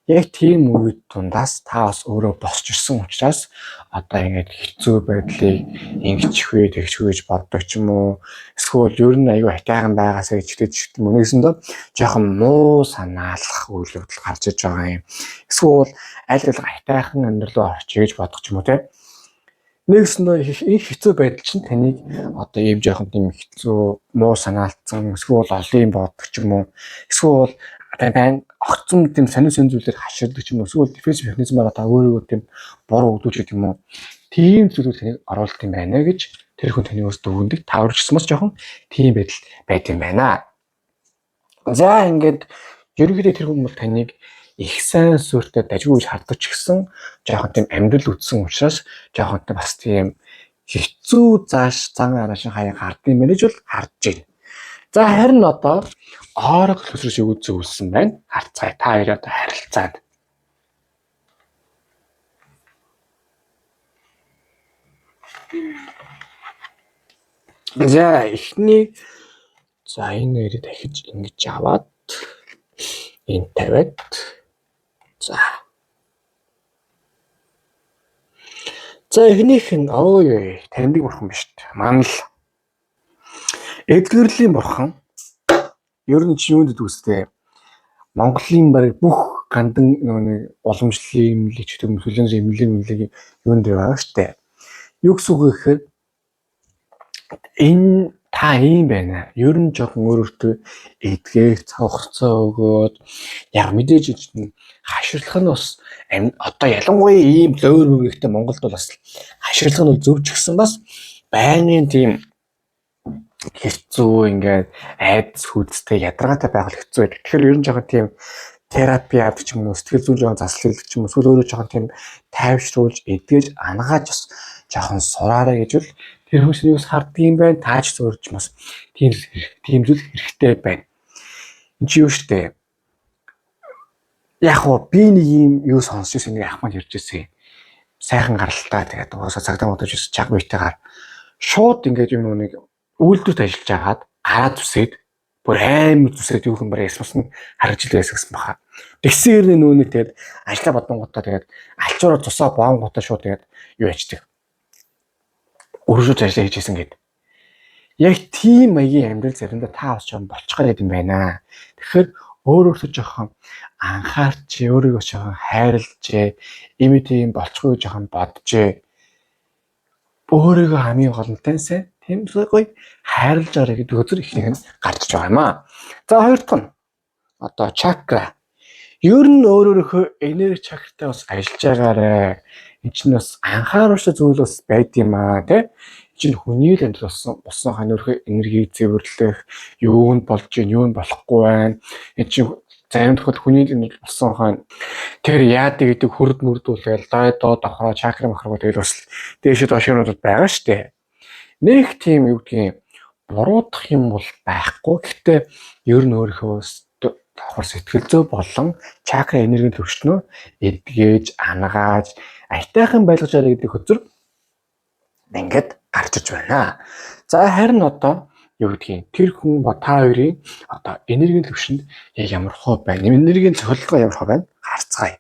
Яг тийм үед дундаас та бас өөрөө босч ирсэн учраас одоо ингэж хэцүү байдлыг ингэчих вэ, тэгчих вэ гэж боддог ч юм уу. Эсвэл ер нь аюу хатайхан байгаасаа гэж итгэж юм. Нэгсэндээ жоохон муу санаалах үйл явдал гарч иж байгаа юм. Эсвэл аль аль хатайхан амьдрал руу орчих гэж бодох ч юм уу те. Нэгсэндээ их хэцүү байдал чинь таныг одоо ийм жоохон тийм хэцүү муу санаалтсан эсвэл олон юм боддог ч юм уу. Эсвэл тань огцом тийм сонир зүйлээр хаширдаг ч юм уу. Эсвэл дефенс механизмаараа та өөрийгөө тийм буруу өгдөөч гэдэг юм уу. Тийм зүйлүүд таныг оруулалт юм байна гэж тэр хүн таны өөртөө өгөндөг. Таварчсан бас жоохон тийм байдал байт юм байна. За ингээд ерөнхийдөө тэр хүн бол таныг их сайн сүртэй дажгүй хардаж гисэн жоохон тийм амьдрал үтсэн учраас жоохон бас тийм хэцүү зааш зан араашин хаяг хардсан мэнэж бол хардж байна. За харин одоо орог хөсрөж үзүүлсэн байна. Харцгаая та хоёроо одоо харилцаад. За эхний за энэ нэрээ дахиж ингэж аваад энэ тавиад за эхнийх нь ой таньдаг бурхан биш үү? Манал. Эдгэрлийн бурхан ер нь чи юунд дүүстэй Монголын баг бүх гандан нэг уламжлалын имлэг ч гэдэг юм сүлжээний имлэг юунд байгаа штэ. Юу гэсэн үг гэхээр энэ та ийм байна. Ер нь жоохон өөртөө эдгээр цаг хугацаа өгөөд яг мэдээж чинь хаширлах нь бас одоо ялангуяа ийм зөөр мөрөгтэй Монголд бол бас хаширлах нь зөв ч гэсэн бас байнгын тийм хэцүү ингээд айдас хүйцтэй ядаргаатай байх хэцүү байдаг. Тэгэхээр ер нь жоохон тийм терапи авч ч юм уу сэтгэл зүйн жоохон заслал хэлэх ч юм уу эсвэл өөрөө жоохон тийм тайвшруулж эдгэж ангааж бас жоохон сураарай гэж бол тэр хүмүүсийн юус харддаг юм байна. Тааж зөөрч бас тийм зүйл хэрэгтэй байна. Энд чи юу штэ. Яг уу би нэг юм юу сонсож ирсэн нэг ах маань ярьж ирсэн. Сайхан гаралтай тэгээд уусаа цагдаа модож ирсэн чаг биетэйгээр шууд ингээд юм нэг үйлдвэрт ажиллаж агаад гараад үсээд бүр амар зүсээд юу юм барай ясмас нь харагдж байсан гэсэн баха. Тэгсээр нүүнийг тэгээд ажиллаа бодонгуудаа тэгээд алчуураар цусаа боонгуудаа шууд тэгээд юу ячдаг. Өргөжөж ажиллаа хийжсэн гэд. Яг тийм маягийн амьдрал заримдаа та бас жоохон болчихгоо юм байна. Тэгэхээр өөрөөсөө жоохон анхаарч өөрийгөө жоохон хайрлж ийм тийм болчихгоо жоохон бодож өөрийгөө хамгийн голонтойнсаа тийм гоё хайрлаж арай гэдэг үзэр ихнийх нь гарч байгаа юм аа. За хоёр дахь нь одоо чакра. Ер нь өөрөөхөө энерги чакратай бас ажиллаж байгаарэ. Энд чинь бас анхааруулсан зүйл бас байд юм аа тий. Чинь хүний л амьдрал болсон ханьөрхөө энерги зэвэрлэх, юу нь болж гин, юу нь болохгүй байна. Энд чинь зарим тохиолдолд хүний л амьдрал болсон хань тэр яадаг гэдэг хурд мөрдүүлээл доо давхраа чакра махраа тэгэл бас дээшээ доошоонууд байгаа штэ. Нэг тийм юу гэдгийг буруудах юм бол байхгүй. Гэхдээ ер нь өөрийнхөө давхар сэтгэл зүй болон чакра энергийн төвчнөө эдгэж, ангааж, аятайхан байлгаж арай гэдэг хөтөр ингээд гарч иж байна. За харин одоо юу гэдгийг тэр хүн ба та хоёрын одоо энергийн төвшөнд яг ямар хөө байна? Энергийн цохилгоо ямар хөө байна? Харцгаая.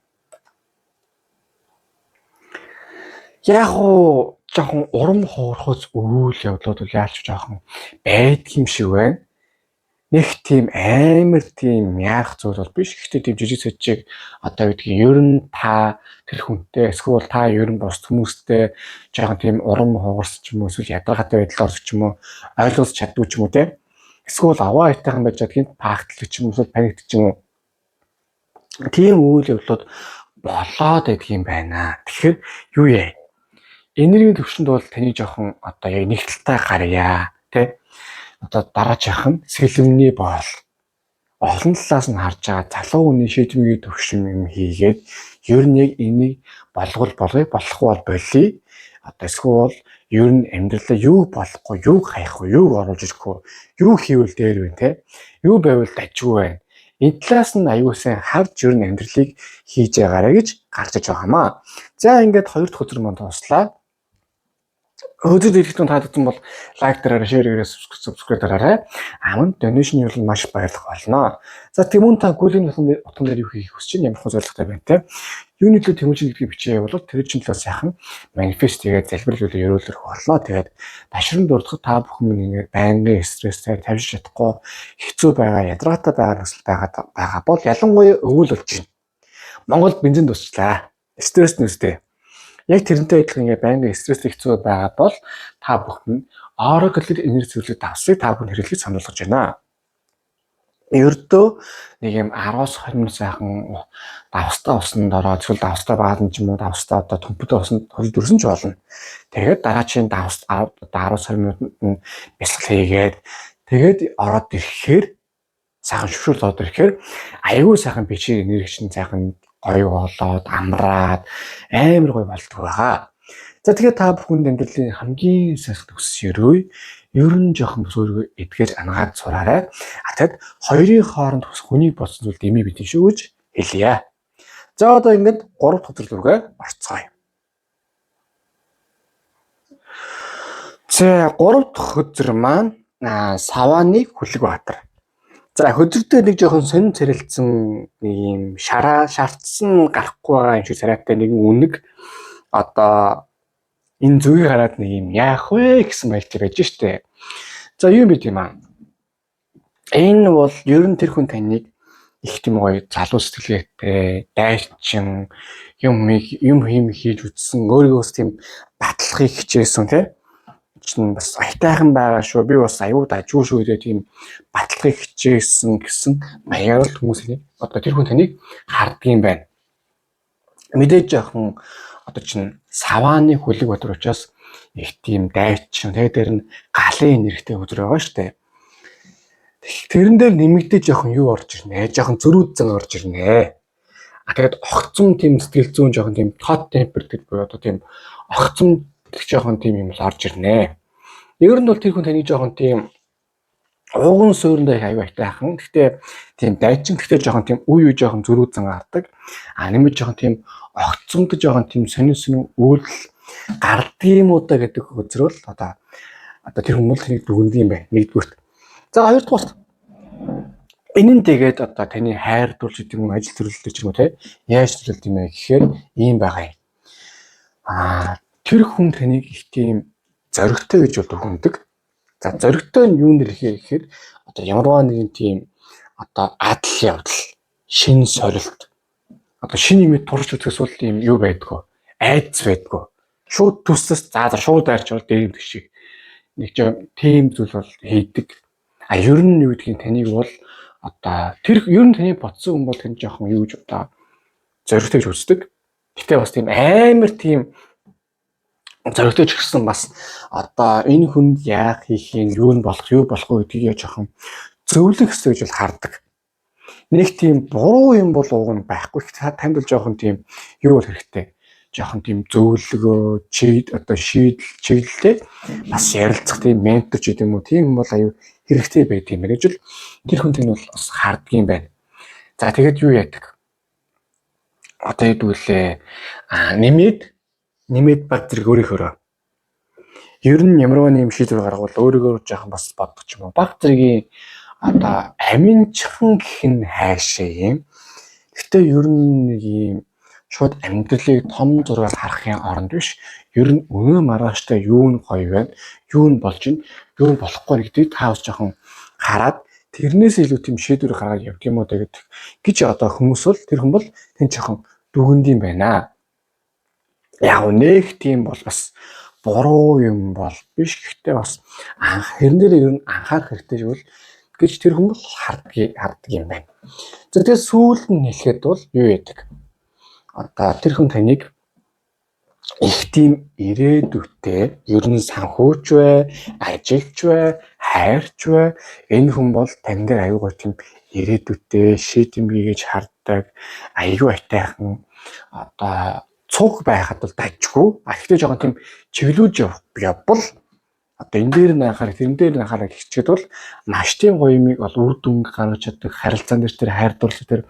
Яг уу жоохон урам хоорохоос үйл явдлууд яалч жоохон байдаг юм шиг байна. Нэг тийм амар тийм яах зүйл бол биш. Гэхдээ тийм жижиг сэжиг одоо юу гэдгийг ер нь та тэр хүнтэй эсвэл та ер нь бос хүмүүстэй жоохон тийм урам хугарч ч юм уу эсвэл ядаргаатай байдлаар ч юм уу ойлгож чаддгүй ч юм уу те. Эсвэл аваа айтайхан байж чадгийн пактл ч юм уу эсвэл паникт ч юм уу. Тийм үйл явдлууд болоод байдаг юм байна. Тэгэхээр юу яа? Энергийн төвшөнд бол таны жоохон одоо яг нэг талтай гарьяа те. Одоо дараачих нь сэлэмний боол. Олон талаас нь харж байгаа залуу хүний шийдвэрийн төвшин юм хийгээд ер нь яг энийг болгох бол болий. Одоо эсвэл ер нь амьдралаа юу болохгүй, юу хайхгүй, юу оруулж ирэхгүй, юу хийвэл дээр вэ те. Юу байвал дажгүй байна. Энэ талаас нь аюулсан харж ер нь амьдралыг хийж байгаарэ гэж гарч иж байгаамаа. За ингээд хоёр дахь өдөр манд туслаа. Өдөр дэлгэхэд таадсан бол лайк дараарай, шеэр хийрээ, subscribe дараарай. Аманд donation юу маш баярлах болно. За Тэмүн та гүлийн утган дээр юу хийх хүсэж байна? Ямар хөө зорилготой байна те. Юуны төлөө Тэмүн гэдгийг бичээ явуулаад тэр чинь төлөө сайхан манифест хийгээд залбирлуулаа өрөөлөх болно. Тэгээд ташрын дурдахад та бүхэн ингээд байнгын стресстэй тавьж чадахгүй хэцүү байгаа, ядаргаатай байгаа нөхцөл байгаа бол ялангуяа өвөл болж байна. Монголд бензин дуслаа. Стресс нүстэй. Яг тэрнтэй адилхан ингээ байнгын стресстэй хэцүү байгаа бол та бүхэн Oracle энерги зөвлөлт давсыг та бүхэн хэрэглэж сануулгаж байна. Ердөө нэг юм 10-20 минут сайхан давстаа усанд ороод эсвэл давстаа баална ч юм уу давстаа одоо төмпөд усанд хөлдөрсөн ч болно. Тэгээд дараачийн давст 10-20 минутанд нь бясалгал хийгээд тэгээд ороод ирэхээр сайхан шүвшүүл ороод ирэхээр аюул сайхан бичиг энерги чинь сайхан гоё болоод амраад амар гоё болдог байгаа. За тэгээд та бүхэнд амьдралын хамгийн сайхан төсөл өрөө ер нь жоохон өөрийгөө эдгэж ангаад сураарай. Тэгэд хоёрын хооронд хүнийг бодсон зүйл дэмий битэн шүү гэж хэлье. За одоо ингээд 3 дахь өдөр рүүгээ орцгоё. За 3 дахь өдөр маань Саваны Хүлэгбаатар. За хөдөлтөө нэг жоохон сонин царилцсан нэг юм шаардсан гарахгүй байгаа юм шиг царайтай нэгэн үнэг одоо энэ зүгийг хараад нэг юм яах вэ гэсэн маягтай байж штэ. За юу бид юм аа. Энэ бол ер нь тэр хүн таныг их тийм гоё залуу сэтгэлгээтэй, дайчин юм хийж үзсэн, өөрийгөөс тийм батлахыг хичээсэн тий. чинь бас аятайхан байгаа шүү. Би бас аюу дажгүй шүү гэдэг тийм баталгыг хичээсэн гэсэн маягаар л хүмүүс энийг одоо тэр хүн таныг харддаг юм байна. Мэдээж жоохон одоо чинь савааны хүлэг өдөр учраас их тийм дайчин тэгээд дээр нь галын нэрхтэй өдөр байгаа шүү дээ. Тэрэн дээр нэмэгдэж жоохон юу орж ирнэ? Жоохон зөрүүдзэн орж ирнэ. Тэгээд огцом тийм сэтгэл зүйн жоохон тийм hot temper гэдэг буюу одоо тийм огцом жоохон тийм юм л орж ирнэ. Ер нь бол тэр хүн таны жоохон тийм ууган суурьндаа аюу айтайхан. Гэхдээ тийм дайчин гэхдээ жоохон тийм үе жоохон зөрүүзэн гардаг. Нэмээд жоохон тийм огцомд жоохон тийм сонин үйлдэл гардаг юм уу да гэдэг үзрэл одоо тэр хүмүүс тэрийг дүгнэдэг юм байна. Нэгдүгürt. За хоёрдугаарт энэ нь тэгээд одоо таны хайр дурлж гэдэг юм ажил төрөлтэй ч юм уу те яаж төлөвлөлт юм бэ гэхээр ийм байгаа юм. Тэр хүн таныг их тийм зоригтой гэж бол дүгнэдэг. За зоригтой нь юу нэр гэхээр одоо ямарваа нэгэн тийм одоо адал явдал, шин сорилт. Одоо шин юм турш үзэхээс бол тийм юу байдгүй, айдас байдгүй. Шууд төсөөс за шууд айрч бол дээрэмдэг шиг. Нэг ч тийм зүйл бол хийдэг. Ер нь юу гэдгийг таныг бол одоо тэр ер нь таны бодсон хүн бол тань жоохон юу гэж одоо зоригтой гэж үздэг. Гэтэ бас тийм амар тийм зоригтой ч гэсэн бас одоо энэ хүнд яах хийх юм юу болох вэ гэдгийг жоохон зөвлөх хэсэг гэж бол хардаг. Нэг тийм буруу юм бол уг нь байхгүй. Танд бол жоохон тийм юу бол хэрэгтэй. Жоохон тийм зөвлөгөө, чиглэлтэй бас ярилцах тийм ментор ч гэдэг юм уу. Тийм бол аюу хэрэгтэй байт юм гэж л тэр хүн тань бол бас харддаг юм байна. За тэгэд юу яадаг? Одоо хэдүүлээ нэмээд баг зэрэг өөрийнхөө ер нь ямарваа нэм шийдвэр гаргавал өөрийгөө жоохон бас боддог ч юм уу. Баг зэргийн одоо аминчхан гэх нь хайшаа юм. Гэтэ ер нь нэг юм шууд амьдралыг том зургаар харахын оронд биш. Ер нь өнөө маргааштай юу нь гоё байна, юу нь болж байна, юу нь болохгүй гэдгийг таавс жоохон хараад тэрнээс илүү тийм шийдвэр гаргаад явдаг юм уу гэж одоо хүмүүс бол тэр хүн бол тэн жоохон дүгнэд юм байна. Яг нэг тийм бол бас буруу юм бол биш. Гэхдээ бас хэрэн дээр ер нь анхаарах хэрэгтэй бол гэж тэр хүн бол харддаг юм байна. За тэгээд сүүлд нь хэлэхэд бол юу яадаг? Одоо тэр хүн таныг их тийм ирээдүйтэй ер нь санхүүч бай, ажилч бай, хайрч бай. Энэ хүн бол тань дээр аюу гоо тийм ирээдүйтэй шийдэмгий гэж харддаг. Аюу айтайхан одоо цуг байхад бол дажгүй. Гэхдээ жоохон тийм чиглүүлж явбал одоо энэ дээр нь анхаарах, тэрэн дээр нь анхаарах гэчихэд бол маш тийм гоё юмыг бол үр дүн гаргаж чаддаг. Харилцаан дээр тэр хайр дурлал тэр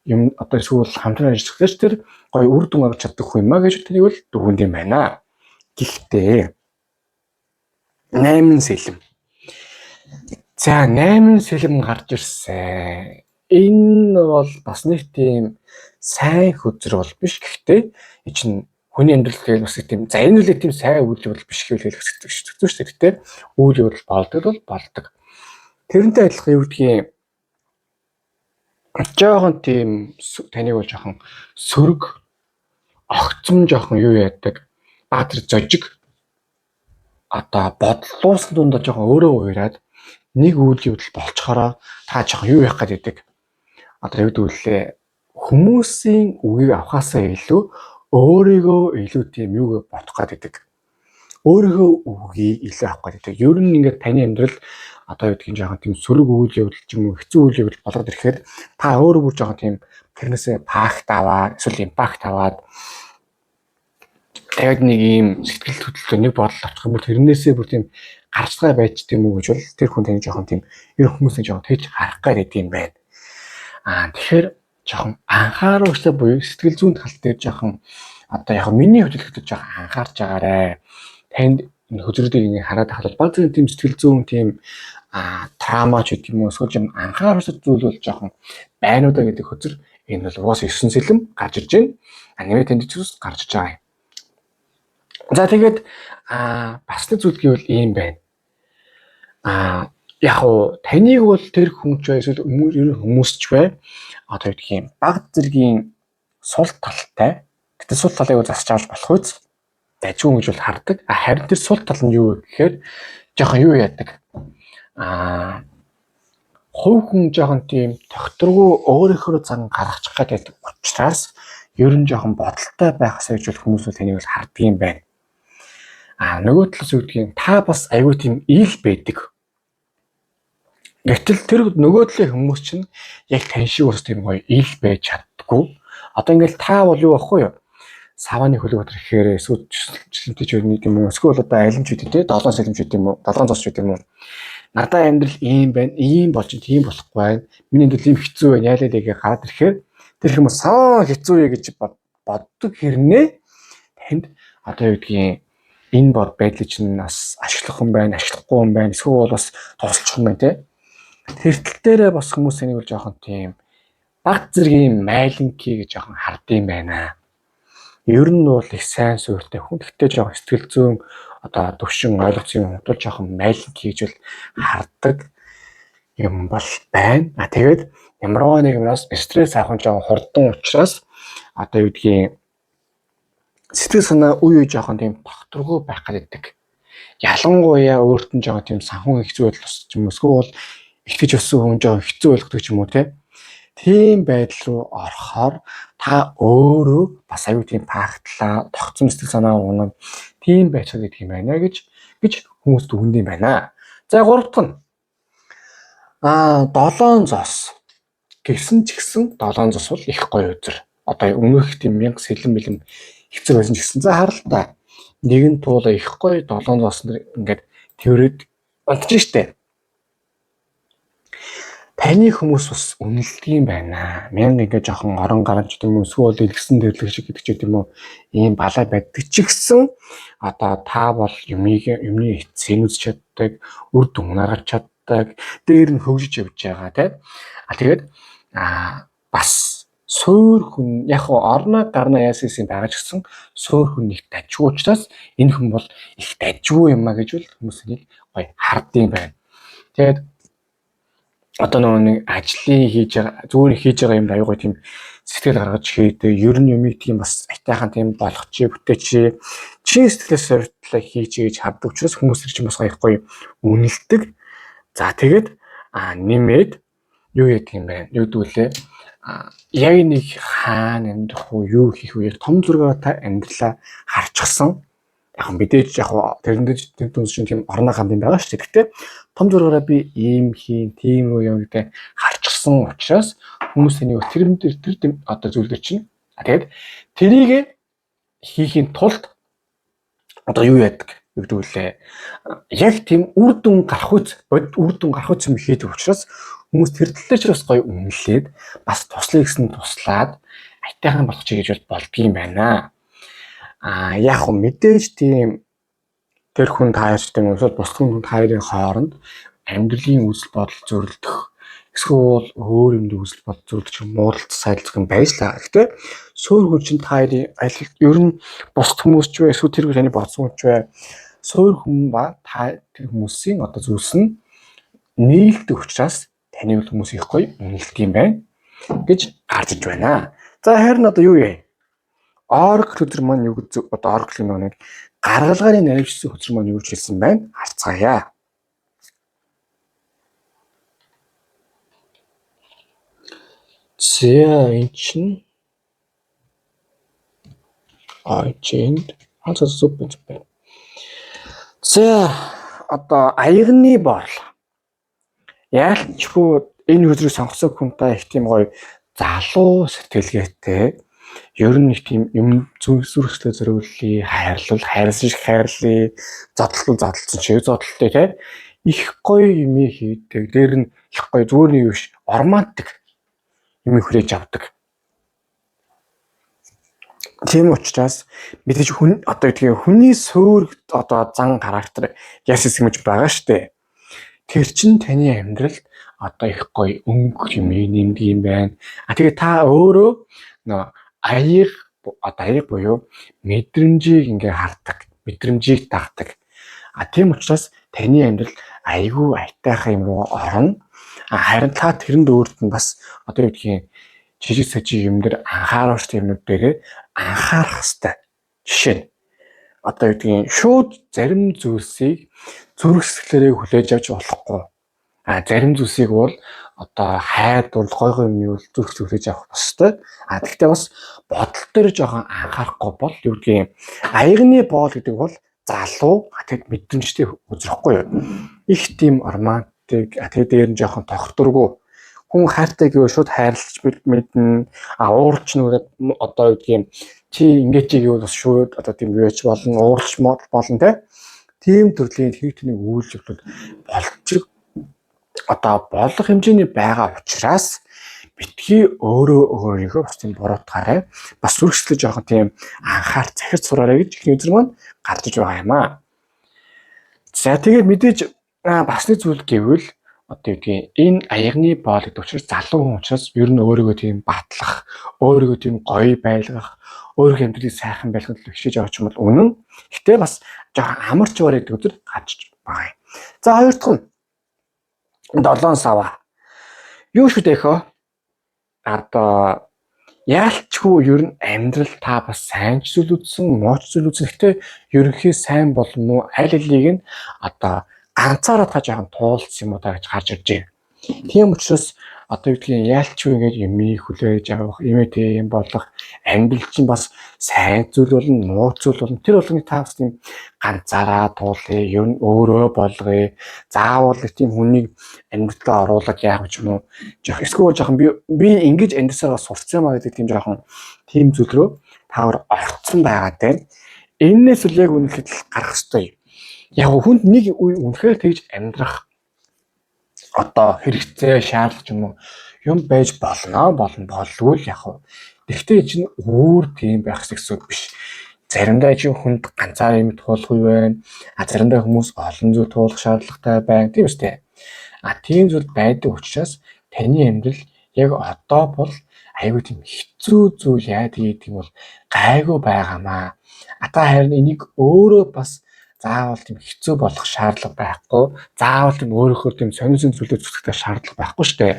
юм одоо эсвэл хамтран ажиллах тэр гоё үр дүн гаргаж чаддаг хүн юмаа гэж тэрийг бол дүгнэд юм байна. Гэхдээ 8 сэлэм. За 8 сэлэм гарч ирсэн. Энэ бол бас нэг тийм сайн хөзөр бол биш. Гэхдээ чинь хүний амьдрал гэвэл бас тийм за энэ үл тийм сайн үйл бол биш гэвэл хэлэх хэрэгтэй шүү дээ. Гэхдээ үйл явдал болдог. Тэрнтэй адилхан юу гэдгийг жоохон тийм таныг бол жоохон сөрөг огцом жоохон юу яадаг баатар зожиг одоо бодлуусны дундаа жоохон өөрөө уураад нэг үйл явдал болцохороо та жоохон юу яах гэдэг одоо юу гэдүүлээ хүмүүсийн үгийг авахаасаа илүү өөрийгөө илүү тийм юу бодох гэдэг. Өөрийнхөө үгийг илүү авах гэдэг. Ер нь ингээд таны амьдрал одоо юу гэдгийг жоохон тийм сөрөг үйл явдал ч юм уу хэцүү үйл явдал болоод ирэхээр та өөрөө бүр жоохон тийм тэрнээсээ пакт аваад эсвэл импакт аваад тэгээд нэг ийм сэтгэл хөдлөлтөөр нэг бодол авчих юм бол тэрнээсээ бүр тийм гарцгай байж тийм үү гэж бол тэр хүн таны жоохон тийм ер хүмүүсийг жоохон тэгж харах гэдэг юм байна. Тэгэхээр жоохон анхааруулжтай буюу сэтгэл зүйн тал дээр жоохон одоо яг миний хөдөлгөдөд жоохон анхаарч байгаарэ. Танд энэ хөдөлгөдийг ингэ хараад тахад баг зэрэг тийм сэтгэл зүйн тийм трама ч гэдэг юм уу эсвэл юм анхааруулсан зүйл бол жоохон байна уу да гэдэг хөзөр энэ бол уус 9 сэлэм гарч ирж байна. Нэмээд тэнд зүс гарч иж байгаа юм. За тэгээд бас нэг зүйл гэвэл ийм байна. Яг уу таныг бол тэр хүн ч эсвэл хүмүүс ч бай одоо юу гэх юм баг зэргийн сул талтай. Гэтэл сул талыг засч авч болох үз. дажгүй гэж бол хардаг. Харин тэр сул тал нь юу вэ гэхээр жоохон юу яадаг. Хувь хүн жоохон тийм тогтворгүй өөрийнхөө зан гаргачих гэдэг учраас ер нь жоохон бодолтой байхсаа гэж хүмүүс бол тэнийг бол харддаг юм байна. Нөгөө талаас үүдгийн та бас аюу тийм ил байдаг. Гэтэл тэр нөгөө талын хүмүүс чинь яг тань шиг бас тийм гоё ил байж чаддаггүй. Одоо ингээл та бол юу байхгүй юу? Савааны хөлбөтөр ихээр эсвэл жилтэж байдаг юм уу? Эсвэл одоо алимч үү те 7 салимч үү юм уу? 7 цос үү юм уу? Надад амьдрал ийм байна, ийм болж тийм болохгүй байна. Миний амьдрал ийм хэцүү байна. Яалаа дэгээ гараад ирэхээр тэр хүмүүс хэцүү ээ гэж боддог хэрнээ танд одоо юу гэдгийг энэ бод байдлыг чинь бас ашиглах юм байна, ашиглахгүй юм байна. Эсвэл бас тусалчих юм байна те. Тэр тал дээрээ бас хүмүүс энийг бол жоохон тийм баг зэргийн майлинки гэж жоохон хардсан байна. Ер нь бол их сайн суурьтай хүн. Гэхдээ жоохон сэтгэл зүйн одоо төвшин ойлгоцсон юм бол жоохон майлинки гэж бол хардаг юм бол байна. Тэгээд ямар нэг юмнаас стресс авах нь жоохон хурдан учраас одоо юу гэдгийг сэтгэл санаа үе жоохон тийм тогтворгүй байх гэдэг. Ялангуяа өөрт нь жоохон тийм санхүү хэцүү байдал босч юм эсвэл итгэж өссөн хүн жоохон хэцүү болгодог ч юм уу те. Тийм байдал руу орохоор та өөрөө бас аюу тийм пагтлаа, тогтсон сэтгэл санаа унаа тийм байцгаа гэдэг юм байна гэж хүмүүс дүгнэв юм байна. За 3 дахь нь 7 зос гэсэн ч гэсэн 7 зос бол их гоё үзэр. Одоо өмнөх тийм 1000 сэлэн бэлэн хэцүү байсан ч гэсэн за харалтаа нэгэн туула их гоё 7 зос нар ингээд тэрвэрэд болчих штэ. Таны хүмүүс бас үнэлдэг юм байна. Мянга ингээ жоохон орон гарч гэдэг юм уу эсвэл илгсэн дэрлэг шиг гэдэг ч гэдэг юм уу ийм балай байдаг ч гэсэн одоо та бол юмны эцсийг үзэж чаддаг, үр дүн гаргаж чаддаг, дээр нь хөгжиж явж байгаа тийм. Тэгээд бас суур хүн яг орно гарна яасан байгаа ч гэсэн суур хүн их дажгүй учраас энэ хүн бол их дажгүй юм а гэж бол хүмүүс энийг гоё харддаг юм байна. Тэгээд одоо нэг ажлыг хийж байгаа зүгээр хийж байгаа юм аюугаа тийм сэтгэл гаргаж хийдэг ер нь юмыг тийм бас айтайхан тийм болгоч бүтээч чин сэтгэлээс сорилтлаа хийж гэж хаддаг учраас хүмүүс чинь бас гоё үнэлдэг. За тэгээд нэмээд юу яадаг юм бэ? Юу гэдгүүлээ яг нэг хаана амьдрах уу юу хийх вэ? Том зургаа та амьдралаа харчихсан. Яг мэдээж яг тэрэнд дүнс чинь тийм орно гамбин байгаа шүү дээ. Гэхдээ том зургаараа би ийм хийн, тийм үү юм гэдэг харчихсан учраас хүмүүс энийг тэр одоо зүйлдер чинь. Тэгээд тэрийг хийхийн тулд одоо юу яадаг гэдэг үлээ. Яг тийм үр дүн гарах юм хийдэг учраас хүмүүс тэр тал дээр ч бас гоё үнэлээд бас туслая гэсэн туслаад айтайхан болгочих гэж болдгийм байна. Яг мэдээж тийм тэр хүн таарч тийм эсвэл бус хүн хоёрын хооронд амьдралын үзэл бодол зөрөлдөх эсвэл өөр юм үзэл бодол зөрөлдөх муудалц сайдлах юм байж л байгаа. Гэхдээ суур хүн чинь хоёрын ер нь бус хүмүүс ч вэ эсвэл тэр таны бодсон хүн ч вэ суур хүн ба та тэр хүмүүсийн одоо зүйлс нь нийлдэг учраас таны хүмүүс их гоё үнэлдэг юм байна гэж гарч иж байна. За харин одоо юу яа? Oracle өдөр маань юу гэж одоо Oracle нэг гаргалгааны наривчсан хөтөр маань юу гэж хэлсэн байна? Харцгаая. За энэ чинь agent хацаас үпэн байна. За одоо аягны бол яалтчгүй энэ хөдрийг сонгосон хүн та их тийм гоё залуу сэтгэлгээтэй ер нь их тийм юм зүрхлээ зориулъя, хайрлсан шиг хайрлая, зодтолсон шиг зодтолтой те их гоё юм хийдэг. Дээр нь их гоё зүгээр нэг биш романтик юм хүрээж авдаг. Тийм учраас мэдээж хүн одоо гэдгийг хүний суур одоо зан характер яасан юм байгаа штэ. Тэр чин таны амьдралд одоо их гоё өнгө юм нэмдэг юм байна. Тэгээ та өөрөө нөө аяг буюу мэдрэмжийг ингээ хардаг, мэдрэмжийг дагдаг. Тийм учраас таны амьдрал айгүй айтайхан юм руу орно. Харин та тэрэнд өөрт нь бас одоо юу гэдгийг жижиг сажиг юм дээр анхааруулж юмнууд дээр анхаарах хэрэгтэй. Жишээ нь одоо юу гэдгийг шууд зарим зүйлсийг зүрх сэтгэлээрээ хүлээж авч болохгүй. Зарим зүйлсийг бол одоо хайдвал гой юм юу зүрх хүлээж авах бостой. Гэхдээ бас бодол дээр жоохон анхаарахгүй бол юу гэдгийг аягны боол гэдэг бол залуу тэгэд мэдрэмжтэй үзрэхгүй юу. Их тийм романтик тэгээд дээр нь жоохон тогтворгүй. Хүн хайртай гэвэл шууд хайрлаж мэднэ. Уурч нүрээ одоо юу гэдгийг чи ингэж гэвэл бас шууд одоо тийм юуч болно, уурч болно те. Тийм төрлийн хийг тэнийг үйлчлэл болж одоо болох хэмжээний байгаа учраас битгий өөрийнхөө бас тийм буруутгаарай. Бас зүрхсэлж жоохон тийм анхаар захирч сураарай гэж ихний үзэр маань гарч иж байгаа юм аа. За тэгээд мэдээж бас нэг зүйл гэвэл одоо юу гэдгийг энэ аягны боол гэдэг учраас залуу хүн учраас ер нь өөрийгөө тийм батлах, өөрийгөө тийм гоё байлгах, өөрийнхөө амьдралыг сайхан байлгах төлөө хичээж авч юм бол үнэн. Гэтэ бас жоохон амарч байгаа гэдэг үзэр гарч байгаа юм. За хоёр дахь нь 7 сава. Юу шүү дээ хөө? Одоо яалчгүй ер нь амьдрал та бас сайн ч зүйл үзсэн, муу ч зүйл үзсэн. Гэтэ ерөнхий сайн бол муу аль алийг нь одоо ганцаараа та жоохон туулсан юм уу та гэж гарч ирж байна. Тийм учраас одоо юу гэдгийг яалчгүй ингэж юмыг хүлээж авах, юм болох амьдрал чинь бас сайн зүйл болно, муу зүйл болно. Тэр болгоныг та бас тийм ганцаараа туулъя, ер нь өөрөө болгоё. Заавал тийм хүнийг амьдралаа оруулаад яах юм уу? Эсвэл жоохон би ингэж амьдрсараа сурцсан маа гэдэг тийм жоохон тийм зүйл рүү тавар орцсон байгаад байна. Эннээс үл яг үнэхээр гарах ёстой. Яг хүнд нэг үе үнэхээр тэгж амьдрах одоо хэрэгцээ шаардлага юм уу юм байж болгүй л яг. Гэхдээ чинь өөр тийм байх гэсэн үг биш. Заримдаа чинь хүнд ганцаар юм туулахгүй байна. Заримдаа хүмүүс олон зүйл туулах шаардлагатай байна. Тийм үстэй. Тийм зүйл байдаг учраас таны амьдрал яг одоо бол аюу тийм хэцүү зүйл яа гэдэг юм бол гайгүй байгаамаа. Та харин энийг өөрөө бас заавал тийм хэцүү болох шаардлага байхгүй. Заавал тийм өөрөөхөө тийм сонирхол зүйлүүд зүтгэх шаардлага байхгүй шүү дээ.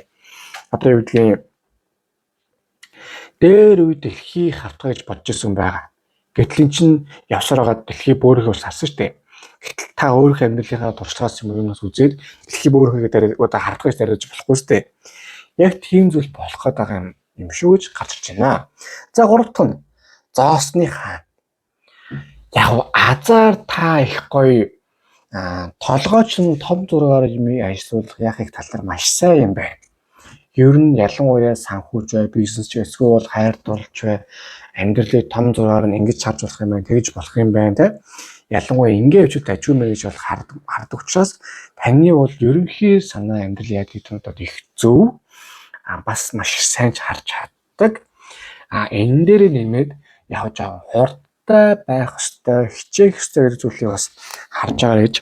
Одоо юу гэдгийг дээр үе дэлхий хавтгах гэж бодож исэн байгаа. Гэтэл чинь явсаар байгаа дэлхий бөөрийнхөө сарсан шүү дээ. Гэтэл та өөрийнхөө амьдралынхаа туршлагаас юмнаас үзээд дэлхий бөөрийнхөө дээр одоо хавтгах гэж дариж болохгүй шүү дээ. Яг тийм зүйл болох гэдэг юм шүү гэж гарч ирж байна. За гурав дахь нь зоосны хаан. Яг азар та их гоё толгойч нь том зургаар юм ажиллуулах яхих талаар маш сайн юм байна. Ер нь ялангуяа санхүүж бай, бизнес ч эсвэл хайр дурлж бай, амьдралыг том зургаар нь ингэж харж болох юм байна, тэгж болох юм байна те. Ялангуяа ингээ хөвчөд ажгүй мэй гэж бол хардаг учраас таны бол ерөнхий санаа амьдрал яг гэдэг нь одоо их зөв бас маш сайн харж чаддаг. Энэ дээр нэмээд яг жаа хурдтай байх ёстой, хичээх ёстой гэж зүйлийг бас харж байгаа гэж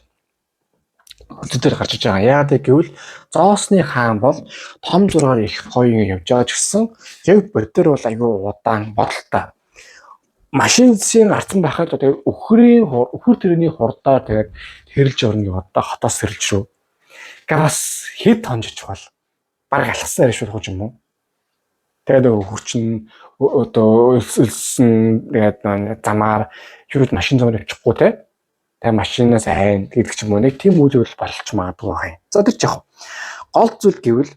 өдөр гарч иж байгаа. Яагаад гэвэл зоосны хаан бол том зургаар их гоё явж байгаа ч гэсэн яг боддор бол айгүй удаан бодолтой. Машинсын гарцсан байхад тэгээд өхөр тэрний хурдаар тэгээд хэрэлж орно гэж одоо хотоос хэрэлж шүү. Газ хэд хонжиж бол баг алхасаар ишүүлэх юм уу? Тэгээд хурчин одоо өлсөн тэгээд замаар юу машин замаар явчихгүй те. Тэгээ машинаас айн гэдэг ч юм уу нэг тийм үйл явдал болж магадгүй байна. За тэр ч яг гол зүйл гэвэл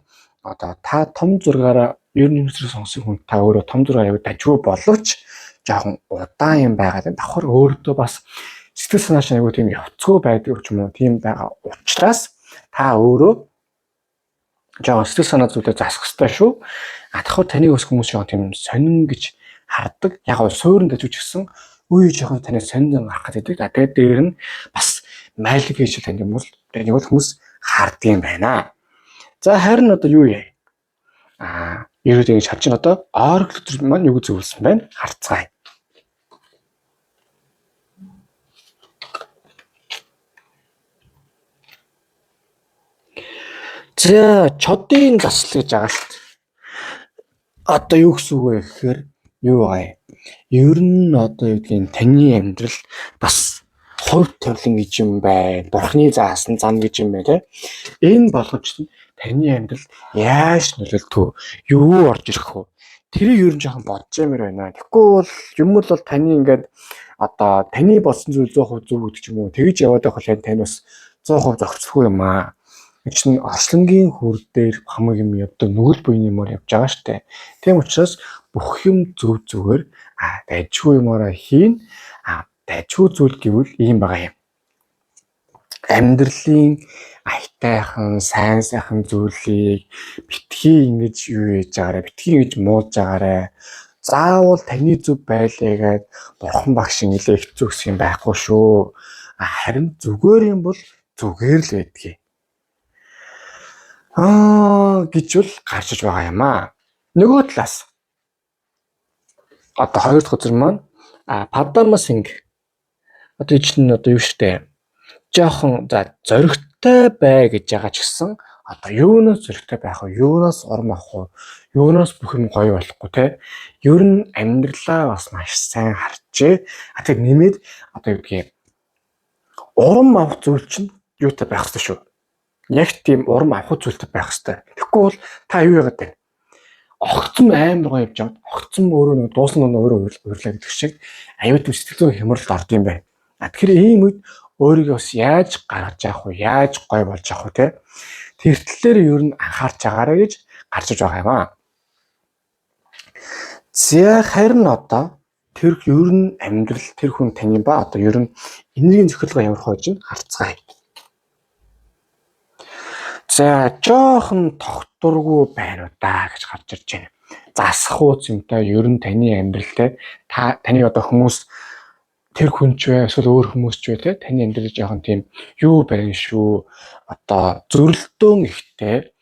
одоо та том зургаараа ер нь юмсруу сонсон хүн та өөрөө том зургаар яваад дажгүй боловч жоохон удаан юм байгаад давхар өөртөө бас сэтгэл санаач айгүй тийм явцгүй байдаг ч юм уу тийм байгаа учраас та өөрөө жоохон сэтгэл санаа зүйлээ засах хэрэгтэй шүү. Давхар таны өс хүмүүс жоохон тийм сонин гэж хардаг. Яг нь суурин дажгүй гэсэн үе жоохон таны сонин гарах гэдэг. Тэгээд дээр нь бас майлг хийж тань юм бол нэг хүмүүс харддаг юм байна. За харин одоо юу яа? Ерөөдөө ингэж харж байна одоо орг төр маань юу зөвлөсөн байна? Харцгаая. За чодын заслал гэж байгаа шүү дээ. Одоо юу гэсэн үг вэ гэхээр юу байгаа юм? Ер нь одоо юу гэдгийг таны амьдрал бас хувь тавилан гэж юм байна. Бурхны заасан зам гэж юм байна те. Энэ болгож таны амьдрал яаж нөлөөлдөг вэ? Юу орж ирэх вэ? тэрийг ер нь жоохон бодож юмэр байна. Тэгэхгүй бол юм бол таны ингээд одоо таны болсон зүйл 100% зөв гэдэг ч юм уу тэгж яваад байх бол тань бас 100% зохицгүй юм аа. чинь орчлонгийн хүр дээр хамаг юм явдаг нүгэл буйны юмор явж байгаа штэ. Тийм учраас бүх юм зөв зүгээр дайжгүй юмараа хийн. Дайжгүй зүйл гэвэл ийм байгаа юм. Амьдралын аятайхан, сайн сайхан зүйлийг битгий ингэж юу хийж байгаарэ, битгий ингэж муулж байгаарэ. Заавал таны зөв байлээгээд бурхан багш нэлээ хэцүү гэсэн юм байхгүй шүү. Харин зүгээр юм бол зүгээр л байдгийг. Гэж бол гарчиж байгаа юм аа. Нөгөө талаас одоо хоёр дахь үзэр маань Падма Синг одоо чинь одоо юу штэ жоохон зоригтой бай гэж байгаа ч гэсэн одоо юунаас зоригтой байх вэ? Юунаас орон авах вэ? Юунаас бүх юм гоё болохгүй те. Ер нь амьдралаа бас маш сайн харчээ. Тэр нэмээд одоо юу гэдгийг урам авах зүйл чинь юутай байх хэрэгтэй шүү. Яг тийм урам авах зүйлтэй байх хэрэгтэй. Тэгэхгүй бол та юу яагаад вэ? Огцом амар гоё явж байгаа. Огцом өөрөө нэг дуусна өөрөө урьлаа гэдэг шиг аюу тийм сэтгэл зүйн хямралд орд юм байна. Тэгэхээр ийм үед өөрийгөө бас яаж гаргаж явах вэ? Яаж гоё болж явах вэ те? Тэр талээр ер нь анхаарч байгаарай гэж гарч иж байгаа юм аа. За харин одоо тэр ер нь амьдрал тэр хүн таны ба одоо ер нь энергийн зөвхөлгөө ямар хойж нь харцгаая. За жоохон тогтургүй байна уу да гэж гарч ирж байна. Засах ууц юмтай ер нь таны амьдралтай таны одоо хүмүүс тэр хүн ч вэ эсвэл өөр хүмүүс ч вэ те таны амьдрал жоохон тийм юу байна шүү. Одоо зөрөлдөөн ихтэй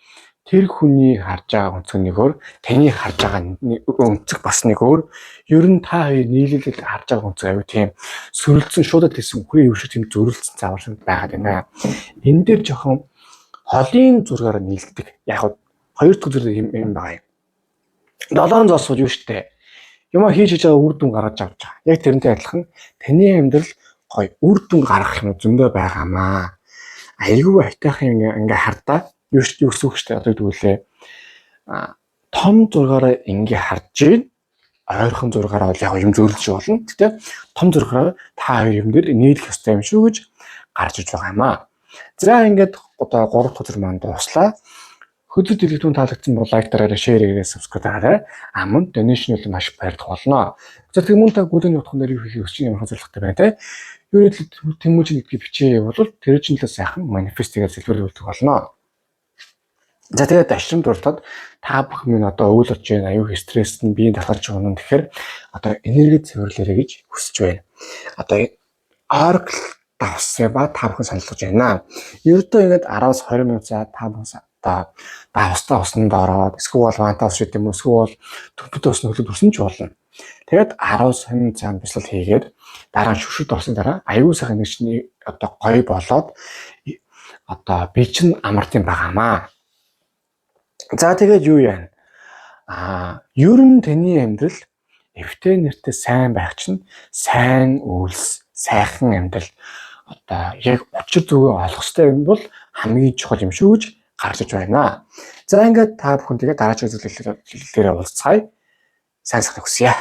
тэр хүний харж байгаа өнцөг нэг өөр таны харж байгаа өнцөг бас нэг өөр. Ер нь та хоёр нийлүүлээд харж байгаа өнцөг аюу тийм сөрөлдсөн шуудад хэлсэн үгүй юу шиг тийм зөрөлдсөн зааварсан байгаад байна. Энэ дээр жоохон холын зургаар нийлдэг. Яг хоёр дахь зүйл юм байгаа юм. Долоон зоосууд юу штэ. Юм хийж байгаа үр дүн гаргаж авч байгаа. Яг тэрнтэй адилхан таны амьдрал гоё үр дүн гаргах юм зөндөө байгаамаа. Айгүй айтайхан ингээ хардаа юу гэсэн үг штэ одоо тэгвэл том зургаараа ингээ харж ийн ойрхон зургаараа бол яг юм зөрлөж болно. Гэтэ том зургаараа та хоёр юм дээр нийлэх ёстой юм шүү гэж гарч иж байгаа юм аа. За ингээд одоо 3 дахь өдөр маань дуслаа. Хөдөлгөөн дэлгэтүүн таалагдсан бол лайк дараарай, шеэр хийгээрэй, сабскрайб дараарай. Мөн донешн бол маш баярлах болно. За тэг мөн та гүлэний утган дээр юу хийх өсч ямар зорилготой байна те. Юу нэг тэмүүжин гэдгийг бичээ бол тэр чинь л сайхан манифестигээр зэлбэрлүүлдэг болно. За тэгээд дашрам дурлаад та бүх минь одоо өвөл болж байна, аюу стресст нь биеийн талхарч байгаа юм. Тэгэхээр одоо энерги цэвэрлээрэй гэж хүсэж байна. Одоо Oracle давсан ба та бүхэн саналгаж байна. Ердөө ингээд 10-аас 20 минут за та бүхэн одоо давстаа уснанд ороод эсвэл вантаас шийд юм уу эсвэл төмпөд усны хөлөд өсөн ч болно. Тэгээд 10 минут цаана бяцлал хийгээд дараа нь шүршид орсон дараа аюу сайхан энергичний одоо гоё болоод одоо би чинь амартын байгаамаа. За тэгээд юу яана? Ер нь таны амьдрал эвтэй нэртэй сайн байх чинь сайн үйлс, сайхан амьдрал одоо яг учир зүгөө олох хэрэгтэй юм бол хамгийн чухал юм шүү гэж гарч иж байна. За ингээд та бүхэн тэгээд дараагийн зүйлээр уулзцгаая. Сайн сайхан хүсье.